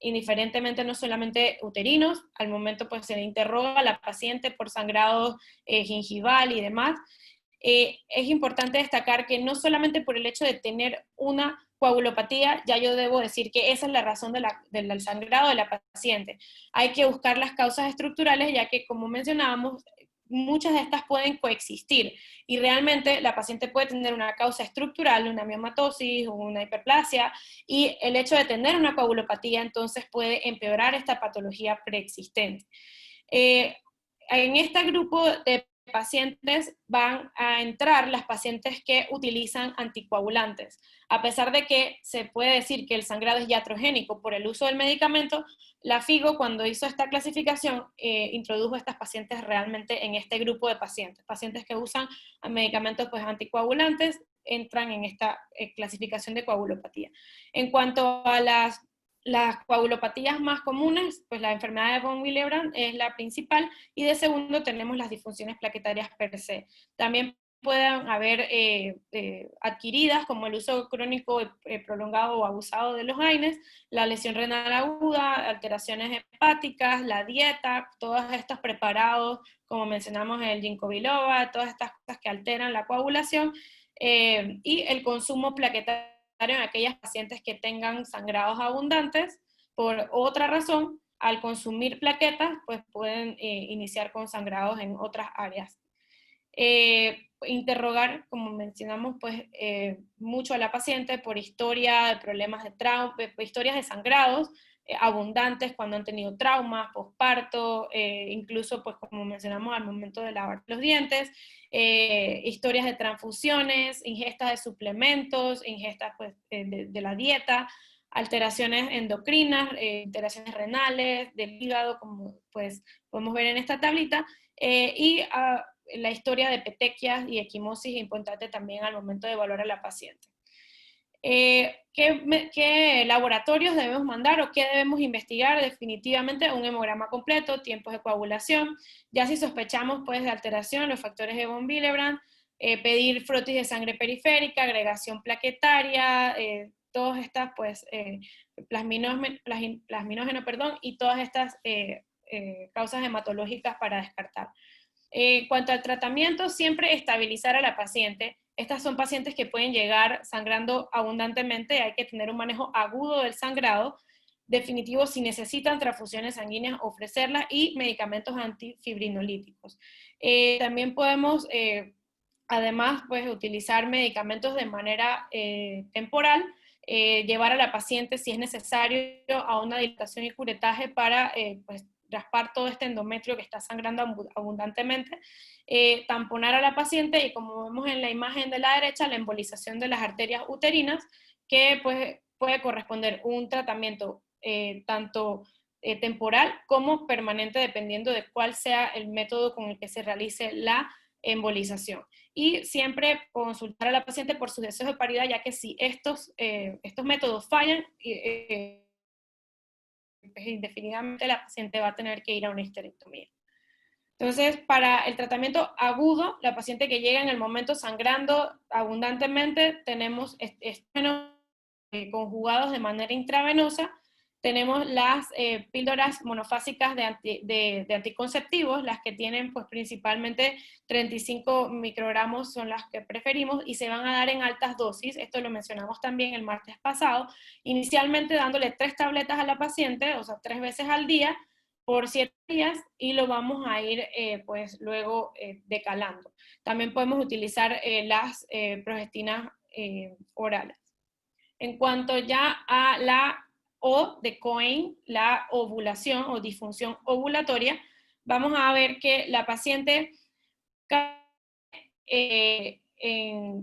indiferentemente no solamente uterinos, al momento pues se le interroga a la paciente por sangrados gingival y demás. Es importante destacar que no solamente por el hecho de tener una coagulopatía, ya yo debo decir que esa es la razón del sangrado de la paciente. Hay que buscar las causas estructurales, ya que como mencionábamos, muchas de estas pueden coexistir y realmente la paciente puede tener una causa estructural, una miomatosis o una hiperplasia, y el hecho de tener una coagulopatía entonces puede empeorar esta patología preexistente. En este grupo de pacientes van a entrar las pacientes que utilizan anticoagulantes. A pesar de que se puede decir que el sangrado es iatrogénico por el uso del medicamento, la FIGO cuando hizo esta clasificación introdujo a estas pacientes realmente en este grupo de pacientes. Pacientes que usan medicamentos pues, anticoagulantes entran en esta clasificación de coagulopatía. En cuanto a las coagulopatías más comunes, pues la enfermedad de von Willebrand es la principal, y de segundo tenemos las disfunciones plaquetarias per se. También pueden haber adquiridas como el uso crónico prolongado o abusado de los AINES, la lesión renal aguda, alteraciones hepáticas, la dieta, todos estos preparados, como mencionamos el ginkgo biloba, todas estas cosas que alteran la coagulación, y el consumo plaquetario en aquellas pacientes que tengan sangrados abundantes por otra razón. Al consumir plaquetas, pues pueden iniciar con sangrados en otras áreas. Interrogar, como mencionamos, pues mucho a la paciente por historia de problemas de trauma, historias de sangrados abundantes cuando han tenido traumas, posparto, incluso pues como mencionamos al momento de lavar los dientes, historias de transfusiones, ingestas de suplementos, ingestas pues de la dieta, alteraciones endocrinas, alteraciones renales, del hígado, como pues podemos ver en esta tablita, y la historia de petequias y equimosis es importante también al momento de evaluar a la paciente. ¿Qué laboratorios debemos mandar o qué debemos investigar? Definitivamente un hemograma completo, tiempos de coagulación, ya si sospechamos pues de alteración, los factores de von Willebrand, pedir frotis de sangre periférica, agregación plaquetaria, todas estas pues plasminógeno, perdón, y todas estas causas hematológicas para descartar. En cuanto al tratamiento, siempre estabilizar a la paciente. Estas son pacientes que pueden llegar sangrando abundantemente, hay que tener un manejo agudo del sangrado. Definitivo, si necesitan transfusiones sanguíneas, ofrecerlas, y medicamentos antifibrinolíticos. También podemos, además, pues, utilizar medicamentos de manera temporal, llevar a la paciente, si es necesario, a una dilatación y curetaje para pues, raspar todo este endometrio que está sangrando abundantemente, tamponar a la paciente y, como vemos en la imagen de la derecha, la embolización de las arterias uterinas, que pues, puede corresponder un tratamiento tanto temporal como permanente, dependiendo de cuál sea el método con el que se realice la embolización. Y siempre consultar a la paciente por sus deseos de paridad, ya que si estos métodos fallan, indefinidamente la paciente va a tener que ir a una histerectomía. Entonces, para el tratamiento agudo, la paciente que llega en el momento sangrando abundantemente, tenemos estrógenos conjugados de manera intravenosa, tenemos las píldoras monofásicas de anticonceptivos, las que tienen pues principalmente 35 microgramos son las que preferimos y se van a dar en altas dosis, esto lo mencionamos también el martes pasado, inicialmente dándole 3 tabletas a la paciente, o sea 3 veces al día, por 7 días y lo vamos a ir pues luego decalando. También podemos utilizar las progestinas orales. En cuanto ya a la O de Cohen, la ovulación o disfunción ovulatoria, vamos a ver que la paciente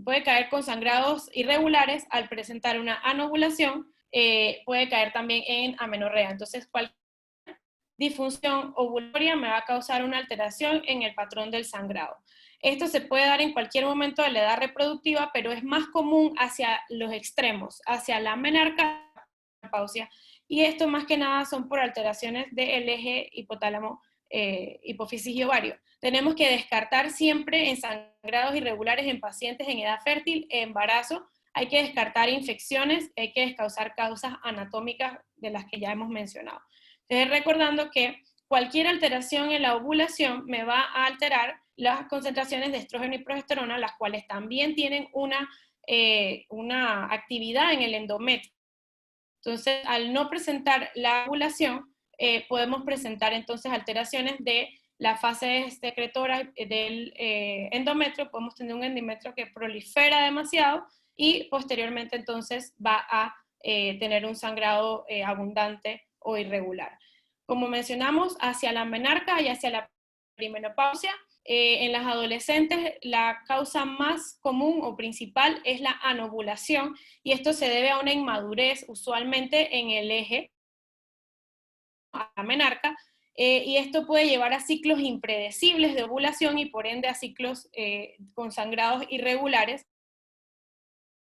puede caer con sangrados irregulares al presentar una anovulación, puede caer también en amenorrea. Entonces, cualquier disfunción ovulatoria me va a causar una alteración en el patrón del sangrado. Esto se puede dar en cualquier momento de la edad reproductiva, pero es más común hacia los extremos, hacia la menarca y esto más que nada son por alteraciones del eje hipotálamo, hipófisis y ovario. Tenemos que descartar siempre en sangrados irregulares en pacientes en edad fértil, embarazo, hay que descartar infecciones, hay que descausar causas anatómicas de las que ya hemos mencionado. Entonces, recordando que cualquier alteración en la ovulación me va a alterar las concentraciones de estrógeno y progesterona, las cuales también tienen una actividad en el endometrio. Entonces, al no presentar la ovulación, podemos presentar entonces alteraciones de la fase secretora del endometrio, podemos tener un endometrio que prolifera demasiado y posteriormente entonces va a tener un sangrado abundante o irregular. Como mencionamos, hacia la menarca y hacia la perimenopausia, en las adolescentes la causa más común o principal es la anovulación y esto se debe a una inmadurez usualmente en el eje a la menarca y esto puede llevar a ciclos impredecibles de ovulación y por ende a ciclos con sangrados irregulares,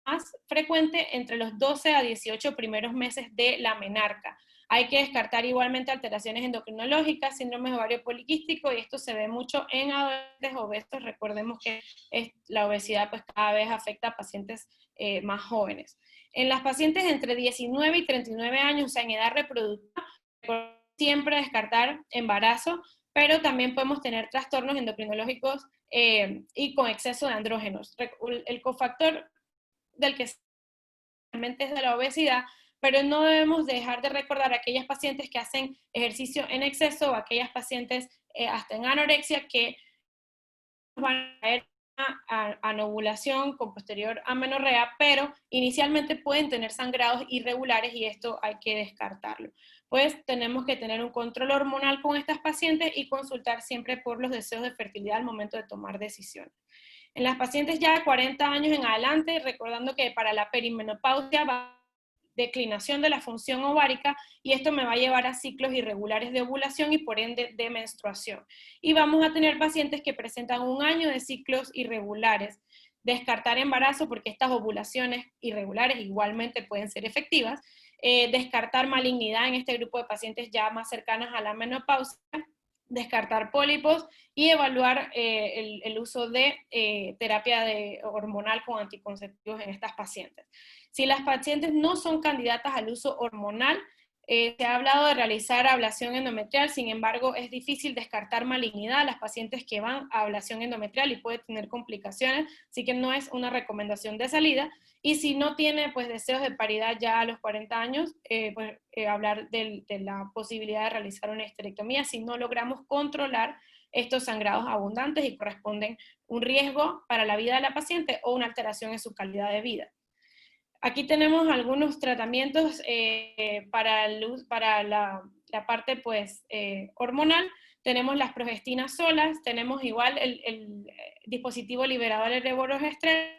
más frecuente entre los 12 a 18 primeros meses de la menarca. Hay que descartar igualmente alteraciones endocrinológicas, síndrome de ovario poliquístico, y esto se ve mucho en adolescentes obesos. Recordemos que la obesidad pues cada vez afecta a pacientes más jóvenes. En las pacientes entre 19 y 39 años, o sea, en edad reproductiva, siempre descartar embarazo, pero también podemos tener trastornos endocrinológicos y con exceso de andrógenos. El cofactor del que realmente es de la obesidad, pero no debemos dejar de recordar a aquellas pacientes que hacen ejercicio en exceso o aquellas pacientes hasta en anorexia que van a caer a anovulación con posterior amenorrea, pero inicialmente pueden tener sangrados irregulares y esto hay que descartarlo. Pues tenemos que tener un control hormonal con estas pacientes y consultar siempre por los deseos de fertilidad al momento de tomar decisiones. En las pacientes ya de 40 años en adelante, recordando que para la perimenopausia va declinación de la función ovárica y esto me va a llevar a ciclos irregulares de ovulación y por ende de menstruación. Y vamos a tener pacientes que presentan 1 año de ciclos irregulares. Descartar embarazo porque estas ovulaciones irregulares igualmente pueden ser efectivas. Descartar malignidad en este grupo de pacientes ya más cercanas a la menopausia. Descartar pólipos y evaluar el uso de terapia hormonal con anticonceptivos en estas pacientes. Si las pacientes no son candidatas al uso hormonal, se ha hablado de realizar ablación endometrial, sin embargo es difícil descartar malignidad a las pacientes que van a ablación endometrial y puede tener complicaciones, así que no es una recomendación de salida. Y si no tiene pues deseos de paridad ya a los 40 años, hablar de la posibilidad de realizar una histerectomía si no logramos controlar estos sangrados abundantes y corresponden un riesgo para la vida de la paciente o una alteración en su calidad de vida. Aquí tenemos algunos tratamientos para la parte pues, hormonal. Tenemos las progestinas solas, tenemos igual el dispositivo liberador de levonorgestrel,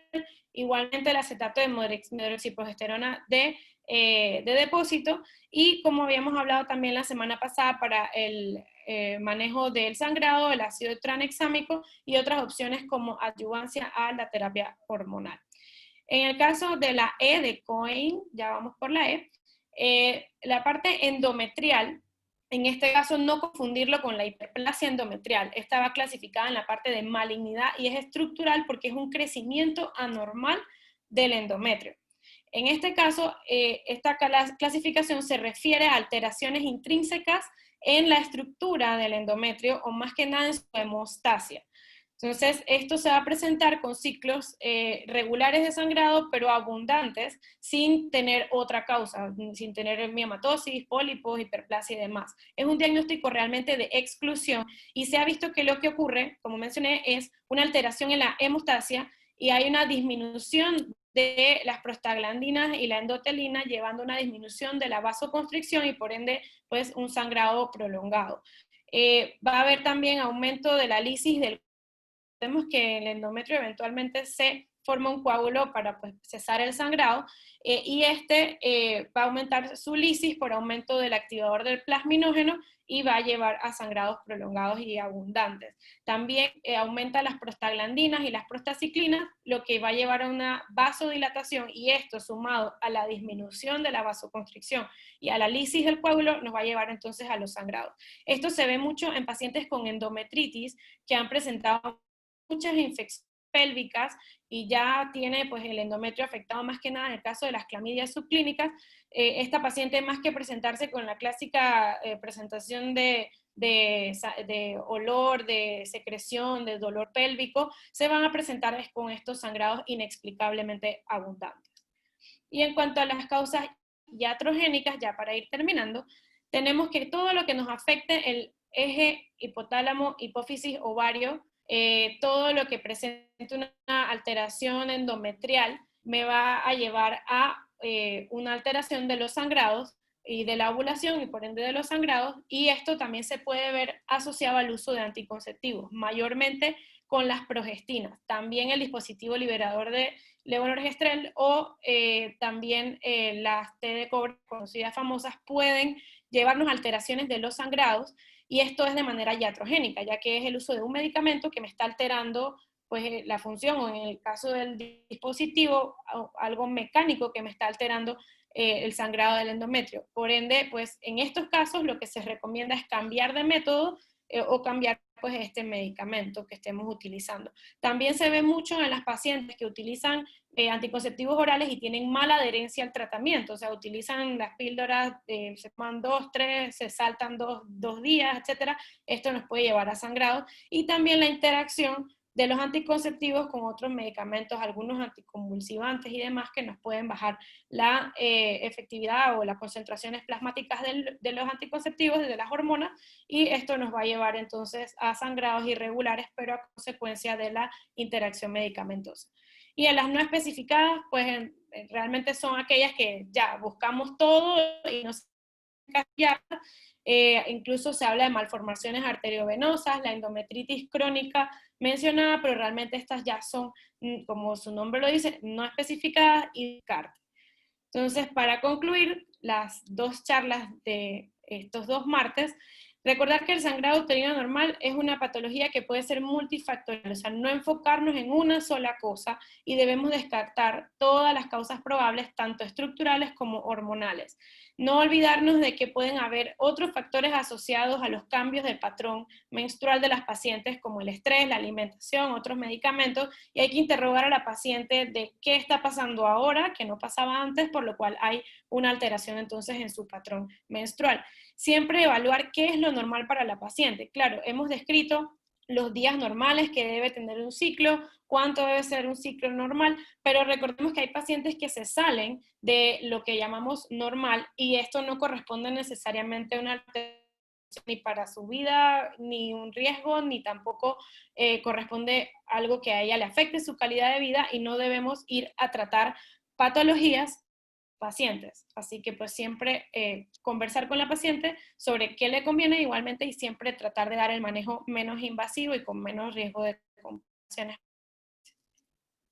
igualmente el acetato de medroxiprogesterona de de depósito, y como habíamos hablado también la semana pasada, para el manejo del sangrado, el ácido tranexámico y otras opciones como adyuvancia a la terapia hormonal. En el caso de la E de Cohen, ya vamos por la E, la parte endometrial, en este caso no confundirlo con la hiperplasia endometrial. Esta va clasificada en la parte de malignidad y es estructural porque es un crecimiento anormal del endometrio. En este caso, esta clasificación se refiere a alteraciones intrínsecas en la estructura del endometrio o más que nada en su hemostasia. Entonces, esto se va a presentar con ciclos regulares de sangrado, pero abundantes, sin tener otra causa, sin tener miomatosis, pólipos, hiperplasia y demás. Es un diagnóstico realmente de exclusión y se ha visto que lo que ocurre, como mencioné, es una alteración en la hemostasia y hay una disminución de las prostaglandinas y la endotelina, llevando a una disminución de la vasoconstricción y por ende, pues, un sangrado prolongado. Va a haber también aumento de la lisis del. Vemos que el endometrio eventualmente se forma un coágulo para, pues, cesar el sangrado, y va a aumentar su lisis por aumento del activador del plasminógeno y va a llevar a sangrados prolongados y abundantes. También aumenta las prostaglandinas y las prostaciclinas, lo que va a llevar a una vasodilatación, y esto sumado a la disminución de la vasoconstricción y a la lisis del coágulo nos va a llevar entonces a los sangrados. Esto se ve mucho en pacientes con endometritis que han presentado muchas infecciones pélvicas y ya tiene, pues, el endometrio afectado más que nada en el caso de las clamidias subclínicas. Esta paciente, más que presentarse con la clásica presentación de olor, de secreción, de dolor pélvico, se van a presentar con estos sangrados inexplicablemente abundantes. Y en cuanto a las causas iatrogénicas, ya para ir terminando, tenemos que todo lo que nos afecte el eje hipotálamo, hipófisis, ovario, todo lo que presente una alteración endometrial me va a llevar a una alteración de los sangrados y de la ovulación y por ende de los sangrados, y esto también se puede ver asociado al uso de anticonceptivos, mayormente con las progestinas, también el dispositivo liberador de levonorgestrel o también las T de cobre conocidas famosas pueden llevarnos alteraciones de los sangrados, y esto es de manera iatrogénica, ya que es el uso de un medicamento que me está alterando, pues, la función, o en el caso del dispositivo, algo mecánico que me está alterando el sangrado del endometrio. Por ende, pues en estos casos lo que se recomienda es cambiar de método o cambiar, pues, este medicamento que estemos utilizando. También se ve mucho en las pacientes que utilizan anticonceptivos orales y tienen mala adherencia al tratamiento, o sea, utilizan las píldoras, se toman 2, 3, se saltan dos días, etcétera. Esto nos puede llevar a sangrado, y también la interacción de los anticonceptivos con otros medicamentos, algunos anticonvulsivantes y demás, que nos pueden bajar la efectividad o las concentraciones plasmáticas de los anticonceptivos, de las hormonas, y esto nos va a llevar entonces a sangrados irregulares, pero a consecuencia de la interacción medicamentosa. Y en las no especificadas, pues realmente son aquellas que ya buscamos todo y no se encasillar. Incluso se habla de malformaciones arteriovenosas, la endometritis crónica mencionada, pero realmente estas ya son, como su nombre lo dice, no especificadas y descarte. Entonces, para concluir las dos charlas de estos 2 martes, recordar que el sangrado uterino normal es una patología que puede ser multifactorial, o sea, no enfocarnos en una sola cosa, y debemos descartar todas las causas probables, tanto estructurales como hormonales. No olvidarnos de que pueden haber otros factores asociados a los cambios del patrón menstrual de las pacientes, como el estrés, la alimentación, otros medicamentos, y hay que interrogar a la paciente de qué está pasando ahora, que no pasaba antes, por lo cual hay una alteración entonces en su patrón menstrual. Siempre evaluar qué es lo normal para la paciente. Claro, hemos descrito los días normales que debe tener un ciclo, cuánto debe ser un ciclo normal, pero recordemos que hay pacientes que se salen de lo que llamamos normal, y esto no corresponde necesariamente a una alteración ni para su vida, ni un riesgo, ni tampoco corresponde a algo que a ella le afecte su calidad de vida, y no debemos ir a tratar patologías pacientes. Así que pues siempre conversar con la paciente sobre qué le conviene igualmente, y siempre tratar de dar el manejo menos invasivo y con menos riesgo de complicaciones.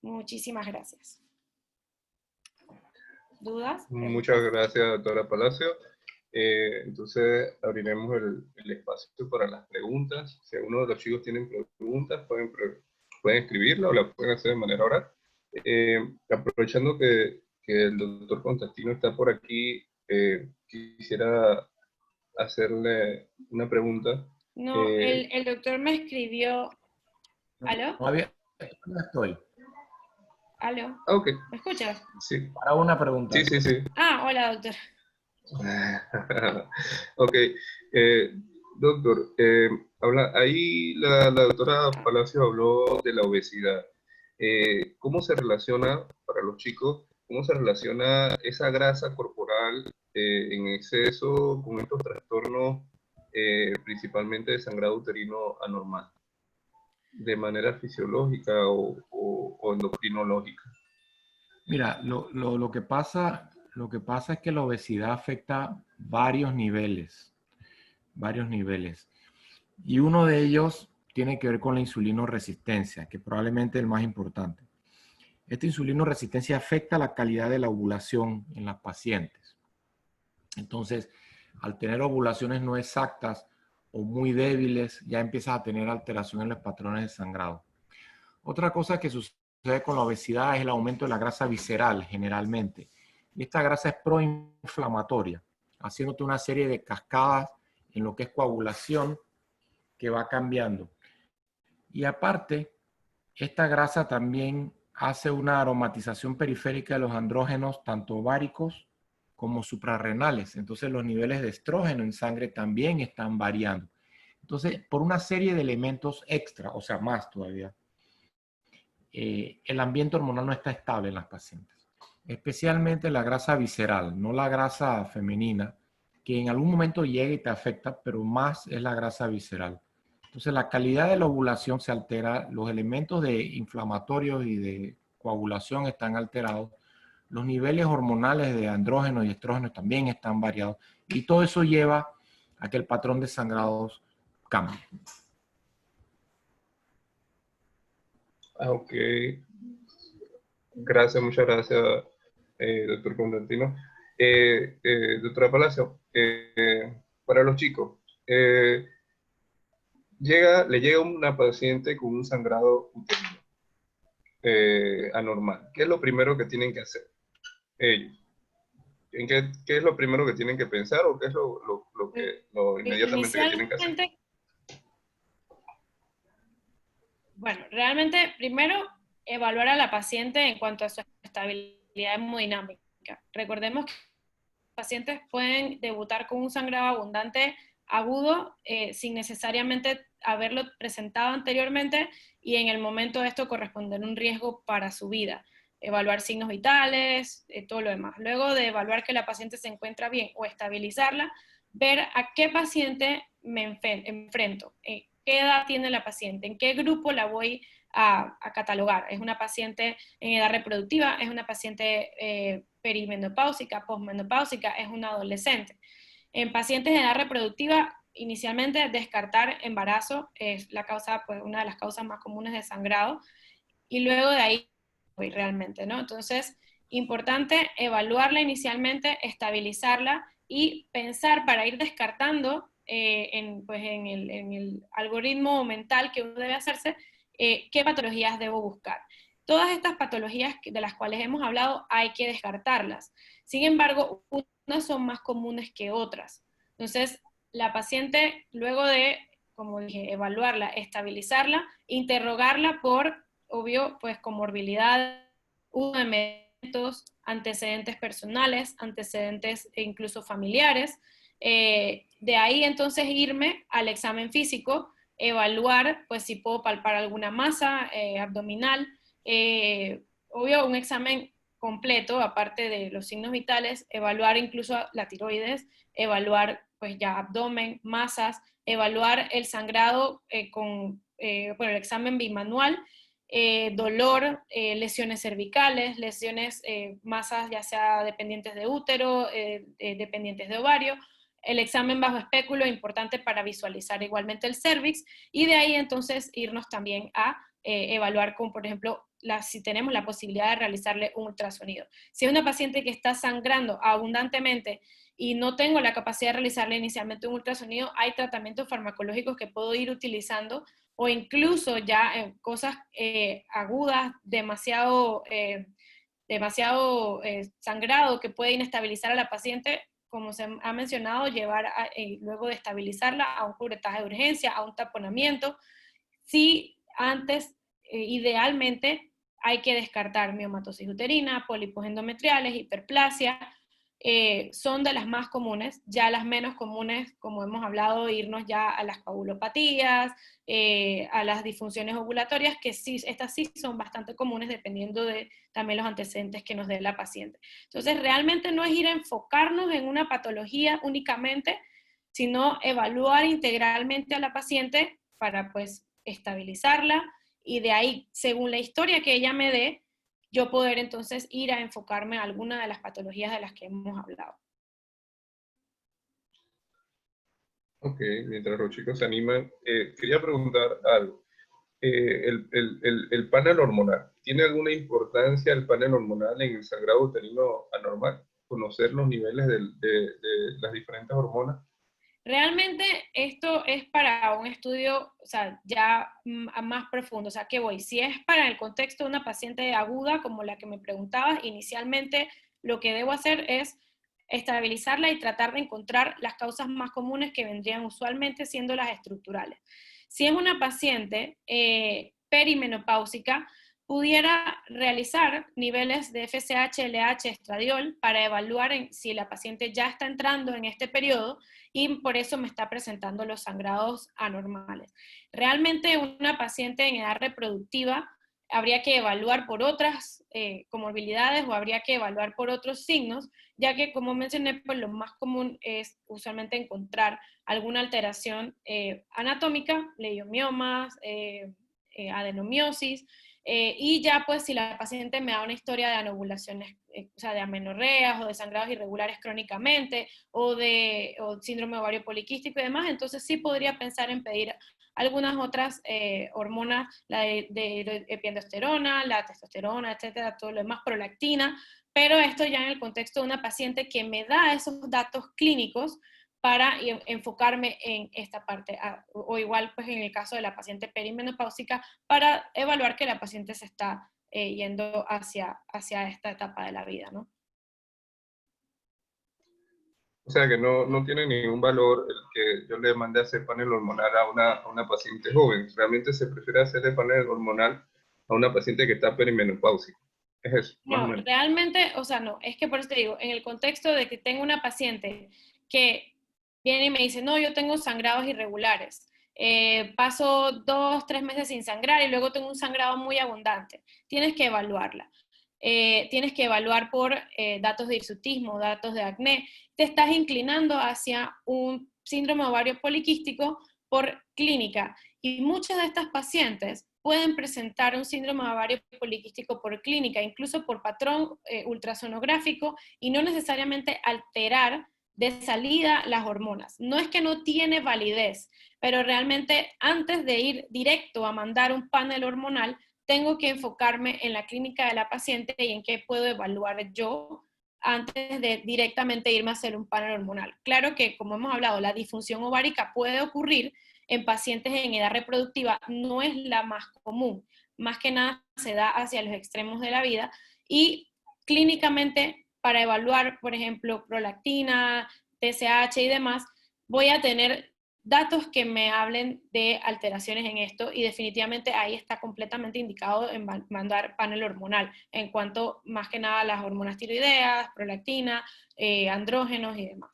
Muchísimas gracias. ¿Dudas? Muchas ¿Preguntas? gracias, doctora Palacio. Entonces, abriremos el espacio para las preguntas. Si alguno de los chicos tienen preguntas, pueden escribirla o la pueden hacer de manera oral. Aprovechando que el doctor Constantino está por aquí, quisiera hacerle una pregunta. No, Eh, el doctor me escribió. ¿Aló? No había, no estoy. ¿Aló? ok, ¿Me escuchas? sí, Para una pregunta. sí, sí, sí. Ah, hola, doctor. Ok, eh, doctor, ahí la doctora Palacio habló de la obesidad. ¿Cómo se relaciona, para los chicos, cómo se relaciona esa grasa corporal en exceso con estos trastornos, principalmente de sangrado uterino anormal, de manera fisiológica o endocrinológica? Mira, lo que pasa es que la obesidad afecta varios niveles. Y uno de ellos tiene que ver con la insulinoresistencia, que probablemente es el más importante. Esta insulinoresistencia afecta la calidad de la ovulación en las pacientes. Entonces, al tener ovulaciones no exactas o muy débiles, ya empiezas a tener alteración en los patrones de sangrado. Otra cosa que sucede con la obesidad es el aumento de la grasa visceral generalmente. Y esta grasa es proinflamatoria, haciéndote una serie de cascadas en lo que es coagulación que va cambiando. Y aparte, esta grasa también hace una aromatización periférica de los andrógenos, tanto ováricos como suprarrenales. Entonces los niveles de estrógeno en sangre también están variando. Entonces, por una serie de elementos extra, o sea, más todavía, el ambiente hormonal no está estable en las pacientes. Especialmente la grasa visceral, no la grasa femenina, que en algún momento llega y te afecta, pero más es la grasa visceral. Entonces la calidad de la ovulación se altera, los elementos de inflamatorios y de coagulación están alterados, los niveles hormonales de andrógenos y estrógenos también están variados y todo eso lleva a que el patrón de sangrados cambie. Ok, gracias, muchas gracias, doctor Constantino. Doctora Palacio, para los chicos, le llega una paciente con un sangrado uterino anormal. ¿Qué es lo primero que tienen que hacer ellos? ¿Qué es lo primero que tienen que pensar o qué es lo inmediatamente que tienen que hacer? Inicialmente, bueno, realmente primero evaluar a la paciente en cuanto a su estabilidad hemodinámica. Recordemos que los pacientes pueden debutar con un sangrado abundante agudo sin necesariamente haberlo presentado anteriormente y en el momento de esto corresponder un riesgo para su vida. Evaluar signos vitales, todo lo demás. Luego de evaluar que la paciente se encuentra bien o estabilizarla, ver a qué paciente me enfrento, qué edad tiene la paciente, en qué grupo la voy a catalogar. ¿Es una paciente en edad reproductiva? ¿Es una paciente perimenopáusica, posmenopáusica? ¿Es una adolescente? En pacientes de edad reproductiva, inicialmente descartar embarazo es la causa, pues una de las causas más comunes de sangrado, y luego de ahí realmente, ¿no? Entonces, importante evaluarla inicialmente, estabilizarla y pensar para ir descartando pues en el algoritmo mental que uno debe hacerse, qué patologías debo buscar. Todas estas patologías de las cuales hemos hablado hay que descartarlas. Sin embargo, unas son más comunes que otras. Entonces, la paciente, luego de, como dije, evaluarla, estabilizarla, interrogarla por, obvio, pues comorbilidad, uso de medicamentos, antecedentes personales, antecedentes e incluso familiares. De ahí entonces irme al examen físico, evaluar pues si puedo palpar alguna masa abdominal, obvio un examen completo, aparte de los signos vitales, evaluar incluso la tiroides, evaluar pues ya abdomen, masas, evaluar el sangrado bueno, el examen bimanual, dolor, lesiones cervicales, lesiones, masas ya sea dependientes de útero, dependientes de ovario, el examen bajo espéculo, importante para visualizar igualmente el cervix, y de ahí entonces irnos también a evaluar con, por ejemplo, si tenemos la posibilidad de realizarle un ultrasonido. Si es una paciente que está sangrando abundantemente y no tengo la capacidad de realizarle inicialmente un ultrasonido, hay tratamientos farmacológicos que puedo ir utilizando, o incluso ya cosas agudas, demasiado sangrado que puede inestabilizar a la paciente, como se ha mencionado, llevar luego de estabilizarla a un curetaje de urgencia, a un taponamiento. Sí, antes, idealmente, hay que descartar miomatosis uterina, pólipos endometriales, hiperplasia, son de las más comunes. Ya las menos comunes, como hemos hablado, irnos ya a las coagulopatías, a las disfunciones ovulatorias, que sí, estas sí son bastante comunes dependiendo de también los antecedentes que nos dé la paciente. Entonces, realmente no es ir a enfocarnos en una patología únicamente, sino evaluar integralmente a la paciente para pues estabilizarla, y de ahí, según la historia que ella me dé, yo poder entonces ir a enfocarme a alguna de las patologías de las que hemos hablado. Ok, mientras los chicos se animan, quería preguntar algo. El panel hormonal, ¿tiene alguna importancia el panel hormonal en el sangrado uterino anormal? ¿Conocer los niveles de las diferentes hormonas? Realmente esto es para un estudio, o sea, ya más profundo. O sea, ¿qué voy? Si es para el contexto de una paciente aguda, como la que me preguntabas, inicialmente lo que debo hacer es estabilizarla y tratar de encontrar las causas más comunes, que vendrían usualmente siendo las estructurales. Si es una paciente perimenopáusica, pudiera realizar niveles de FSH, LH, estradiol para evaluar si la paciente ya está entrando en este periodo y por eso me está presentando los sangrados anormales. Realmente una paciente en edad reproductiva habría que evaluar por otras comorbilidades, o habría que evaluar por otros signos, ya que, como mencioné, pues lo más común es usualmente encontrar alguna alteración anatómica, leiomiomas, adenomiosis, y ya pues si la paciente me da una historia de anovulaciones, o sea, de amenorreas o de sangrados irregulares crónicamente, o síndrome ovario poliquístico y demás, entonces sí podría pensar en pedir algunas otras hormonas, la de epiandrosterona, la testosterona, etcétera, todo lo demás, prolactina, pero esto ya en el contexto de una paciente que me da esos datos clínicos para enfocarme en esta parte, o igual pues en el caso de la paciente perimenopáusica, para evaluar que la paciente se está yendo hacia esta etapa de la vida, ¿no? O sea que no tiene ningún valor el que yo le mande a hacer panel hormonal a una paciente joven. Realmente se prefiere hacer el panel hormonal a una paciente que está perimenopáusica. Es eso, más o No, menos. realmente, o sea, no, es que por eso te digo, en el contexto de que tengo una paciente que viene y me dice, no, yo tengo sangrados irregulares, paso 2, 3 meses sin sangrar y luego tengo un sangrado muy abundante, tienes que evaluarla. Tienes que evaluar por datos de hirsutismo, datos de acné, te estás inclinando hacia un síndrome ovario poliquístico por clínica, y muchas de estas pacientes pueden presentar un síndrome ovario poliquístico por clínica, incluso por patrón ultrasonográfico, y no necesariamente alterar de salida las hormonas. No es que no tiene validez, pero realmente antes de ir directo a mandar un panel hormonal, tengo que enfocarme en la clínica de la paciente y en qué puedo evaluar yo antes de directamente irme a hacer un panel hormonal. Claro que, como hemos hablado, la disfunción ovárica puede ocurrir en pacientes en edad reproductiva, no es la más común. Más que nada se da hacia los extremos de la vida, y clínicamente para evaluar, por ejemplo, prolactina, TSH y demás, voy a tener datos que me hablen de alteraciones en esto, y definitivamente ahí está completamente indicado en mandar panel hormonal, en cuanto más que nada a las hormonas tiroideas, prolactina, andrógenos y demás.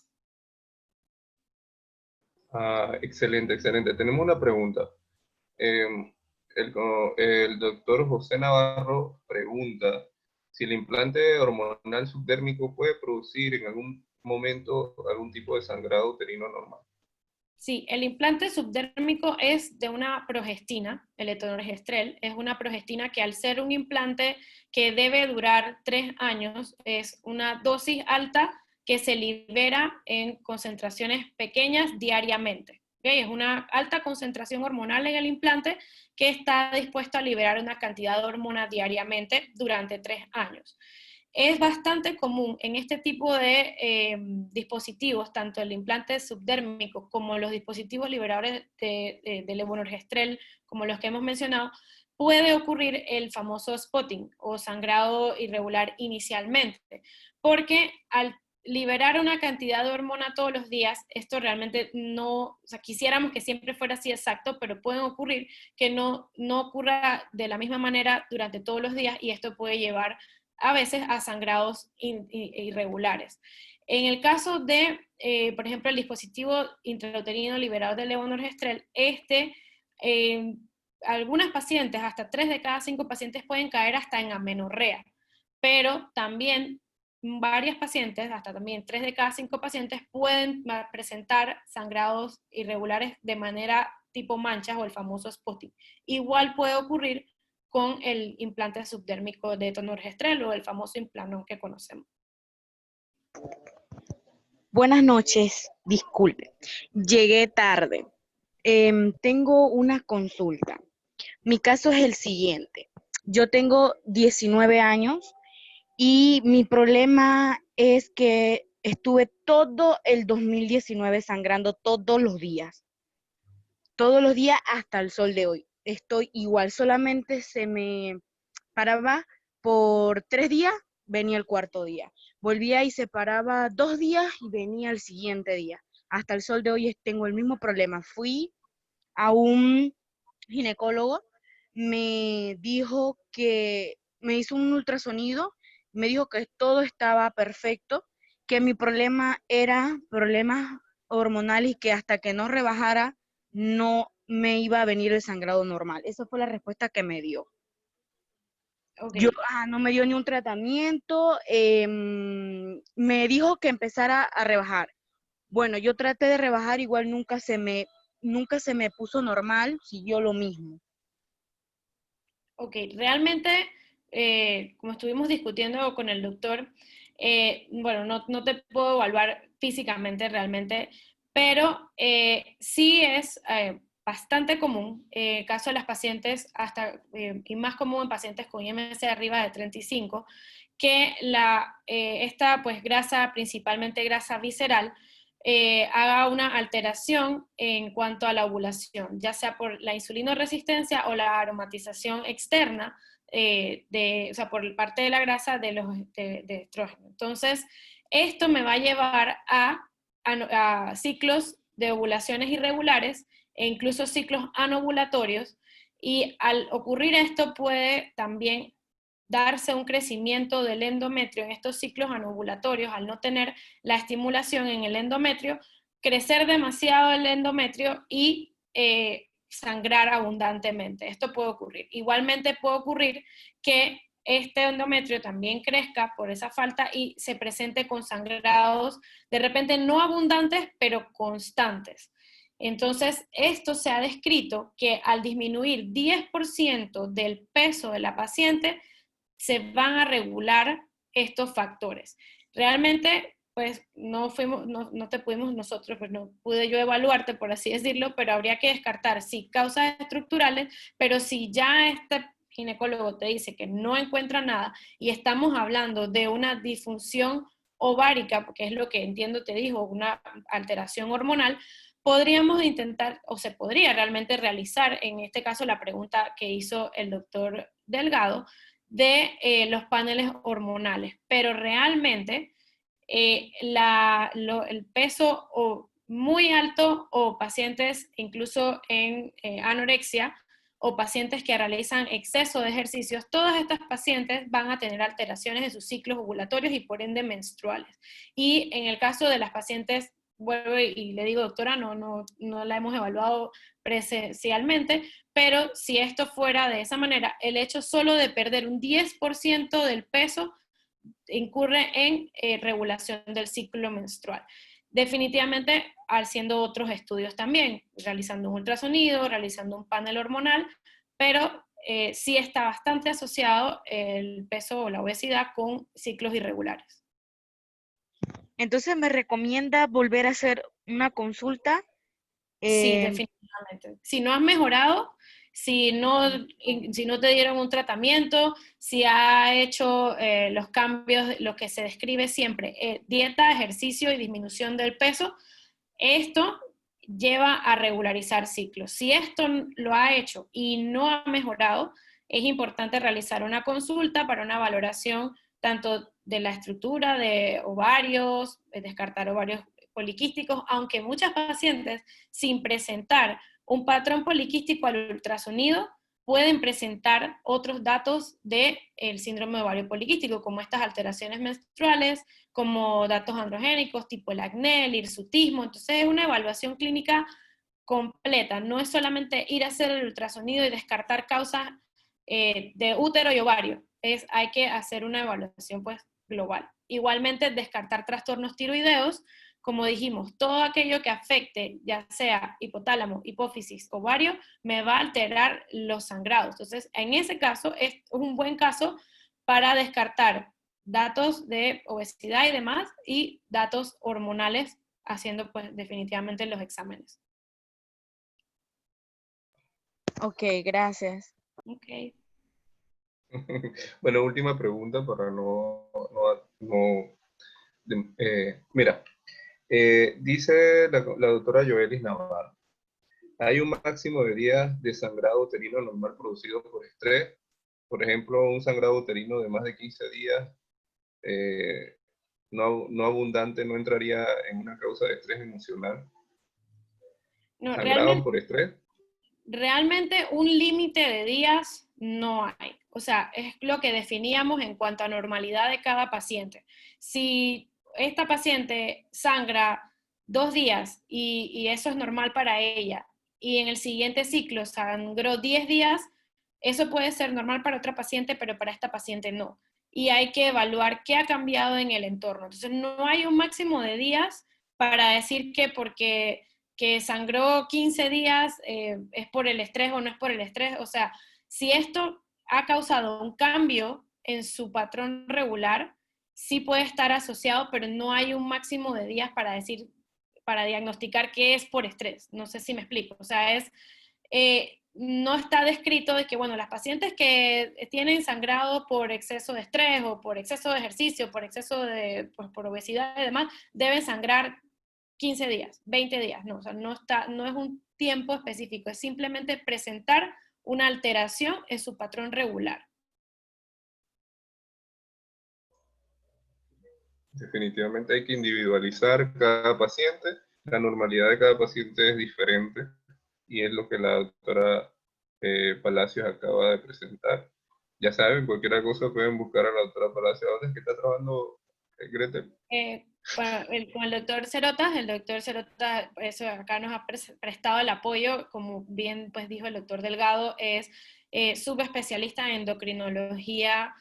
Ah, excelente, excelente. Tenemos una pregunta. Eh, el doctor José Navarro pregunta si el implante hormonal subdérmico puede producir en algún momento algún tipo de sangrado uterino normal. Sí, el implante subdérmico es de una progestina, el etonorgestrel, es una progestina que, al ser un implante que debe durar 3 años, es una dosis alta que se libera en concentraciones pequeñas diariamente. Es una alta concentración hormonal en el implante que está dispuesto a liberar una cantidad de hormona diariamente durante 3 años. Es bastante común en este tipo de dispositivos, tanto el implante subdérmico como los dispositivos liberadores de levonorgestrel, como los que hemos mencionado, puede ocurrir el famoso spotting o sangrado irregular inicialmente, porque al liberar una cantidad de hormona todos los días, esto realmente no, o sea, quisiéramos que siempre fuera así exacto, pero pueden ocurrir que no ocurra de la misma manera durante todos los días y esto puede llevar a veces a sangrados irregulares. En el caso de, por ejemplo, el dispositivo intrauterino liberador de levonorgestrel, algunas pacientes, hasta 3 de cada 5 pacientes pueden caer hasta en amenorrea, pero también varias pacientes, hasta también 3 de cada 5 pacientes, pueden presentar sangrados irregulares de manera tipo manchas o el famoso spotting. Igual puede ocurrir con el implante subdérmico de tonorgestrel o el famoso implanón que conocemos. Buenas noches, disculpe, llegué tarde. Tengo una consulta. Mi caso es el siguiente. Yo tengo 19 años y mi problema es que estuve todo el 2019 sangrando todos los días hasta el sol de hoy. Estoy igual, solamente se me paraba por 3 días, venía el cuarto día. Volvía y se paraba 2 días y venía el siguiente día. Hasta el sol de hoy tengo el mismo problema. Fui a un ginecólogo, me dijo que me hizo un ultrasonido, me dijo que todo estaba perfecto, que mi problema era problemas hormonales y que hasta que no rebajara no me iba a venir el sangrado normal. Esa fue la respuesta que me dio. Okay. No me dio ni un tratamiento, me dijo que empezara a rebajar. Bueno, yo traté de rebajar, igual nunca se me puso normal, siguió lo mismo. Ok, realmente, como estuvimos discutiendo con el doctor, bueno, no te puedo evaluar físicamente realmente, pero sí es bastante común, caso de las pacientes, y más común en pacientes con IMC arriba de 35, que esta pues grasa, principalmente grasa visceral, haga una alteración en cuanto a la ovulación, ya sea por la insulinoresistencia o la aromatización externa, o sea, por parte de la grasa de estrógeno. Entonces, esto me va a llevar a ciclos de ovulaciones irregulares e incluso ciclos anovulatorios, y al ocurrir esto puede también darse un crecimiento del endometrio en estos ciclos anovulatorios, al no tener la estimulación en el endometrio, crecer demasiado el endometrio y sangrar abundantemente. Esto puede ocurrir. Igualmente puede ocurrir que este endometrio también crezca por esa falta y se presente con sangrados de repente no abundantes, pero constantes. Entonces, esto se ha descrito que al disminuir 10% del peso de la paciente, se van a regular estos factores. Realmente, pues no te pudimos nosotros, pues no pude yo evaluarte, por así decirlo, pero habría que descartar sí causas estructurales, pero si ya este ginecólogo te dice que no encuentra nada y estamos hablando de una disfunción ovárica, porque es lo que entiendo te dijo, una alteración hormonal, podríamos intentar, o se podría realmente realizar, en este caso, la pregunta que hizo el doctor Delgado, de los paneles hormonales, pero realmente el peso muy alto o pacientes incluso en anorexia o pacientes que realizan exceso de ejercicios, todas estas pacientes van a tener alteraciones de sus ciclos ovulatorios y por ende menstruales. Y en el caso de las pacientes, vuelvo y le digo, doctora, no la hemos evaluado presencialmente, pero si esto fuera de esa manera, el hecho solo de perder un 10% del peso incurre en regulación del ciclo menstrual. Definitivamente, haciendo otros estudios también, realizando un ultrasonido, realizando un panel hormonal, pero sí está bastante asociado el peso o la obesidad con ciclos irregulares. Entonces me recomienda volver a hacer una consulta Sí, Eh, definitivamente. Si no has mejorado, si no te dieron un tratamiento, si ha hecho los cambios, lo que se describe siempre, dieta, ejercicio y disminución del peso, esto lleva a regularizar ciclos. Si esto lo ha hecho y no ha mejorado, es importante realizar una consulta para una valoración tanto de la estructura de ovarios, descartar ovarios poliquísticos, aunque muchas pacientes sin presentar un patrón poliquístico al ultrasonido pueden presentar otros datos del síndrome de ovario poliquístico, como estas alteraciones menstruales, como datos androgénicos, tipo el acné, el hirsutismo. Entonces es una evaluación clínica completa, no es solamente ir a hacer el ultrasonido y descartar causas de útero y ovario, hay que hacer una evaluación pues global. Igualmente descartar trastornos tiroideos, como dijimos, todo aquello que afecte, ya sea hipotálamo, hipófisis, ovario, me va a alterar los sangrados. Entonces, en ese caso, es un buen caso para descartar datos de obesidad y demás, y datos hormonales, haciendo pues definitivamente los exámenes. ok, gracias. Ok. Bueno, última pregunta para mira, dice la doctora Joelis Navarro, hay un máximo de días de sangrado uterino normal producido por estrés. Por ejemplo, un sangrado uterino de más de 15 días no abundante no entraría en una causa de estrés emocional. No, ¿Sangrado por estrés? realmente un límite de días no hay. O sea, es lo que definíamos en cuanto a normalidad de cada paciente. Si esta paciente sangra 2 días y eso es normal para ella, y en el siguiente ciclo sangró 10 días, eso puede ser normal para otra paciente, pero para esta paciente no. Y hay que evaluar qué ha cambiado en el entorno. Entonces, no hay un máximo de días para decir que porque que sangró 15 días, es por el estrés o no es por el estrés. O sea, si esto ha causado un cambio en su patrón regular, sí puede estar asociado, pero no hay un máximo de días para decir, para diagnosticar qué es por estrés. No sé si me explico. O sea, no está descrito de que, bueno, las pacientes que tienen sangrado por exceso de estrés o por exceso de ejercicio, por exceso de, pues, por obesidad y demás, deben sangrar 15 días, 20 días, no, o sea, no es un tiempo específico, es simplemente presentar una alteración en su patrón regular. Definitivamente hay que individualizar cada paciente. La normalidad de cada paciente es diferente y es lo que la doctora Palacios acaba de presentar. Ya saben, cualquier cosa pueden buscar a la doctora Palacios. ¿Dónde es que está trabajando Gretel? Con el doctor Cerota, eso acá nos ha prestado el apoyo, como bien pues dijo el doctor Delgado, es subespecialista en endocrinología,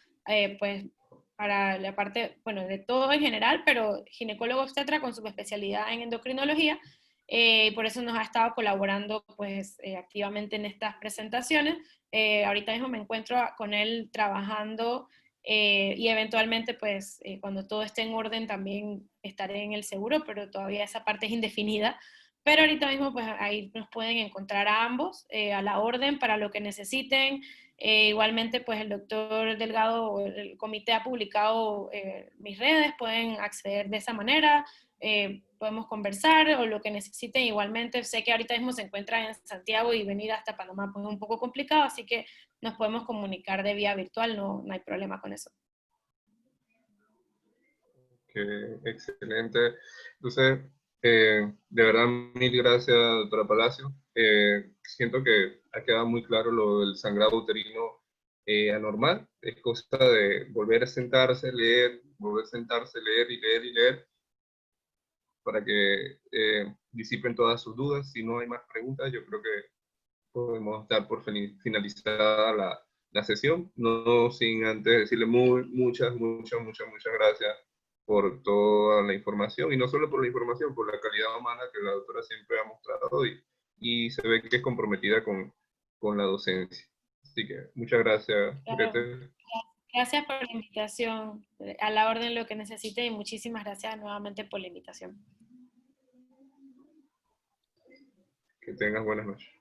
pues para la parte, bueno, de todo en general, pero ginecólogo obstetra con subespecialidad en endocrinología, por eso nos ha estado colaborando pues activamente en estas presentaciones. Ahorita mismo me encuentro con él trabajando y eventualmente, pues, cuando todo esté en orden también estaré en el seguro, pero todavía esa parte es indefinida. Pero ahorita mismo, pues, ahí nos pueden encontrar a ambos, a la orden para lo que necesiten. Igualmente, pues, el doctor Delgado, el comité ha publicado mis redes, pueden acceder de esa manera. Podemos conversar o lo que necesiten. Igualmente, sé que ahorita mismo se encuentra en Santiago y venir hasta Panamá pues, es un poco complicado, así que nos podemos comunicar de vía virtual, no hay problema con eso. Excelente. Entonces, de verdad, mil gracias, doctora Palacio. Siento que ha quedado muy claro lo del sangrado uterino anormal. Es cosa de volver a sentarse, leer, volver a sentarse, leer y leer y leer para que disipen todas sus dudas. Si no hay más preguntas, yo creo que podemos dar por finalizada la sesión, no sin antes decirle muchas gracias por toda la información, y no solo por la información, por la calidad humana que la doctora siempre ha mostrado y se ve que es comprometida con la docencia. Así que muchas gracias, Claro. Gretel. Gracias por la invitación, a la orden lo que necesite y muchísimas gracias nuevamente por la invitación. Que tengas buenas noches.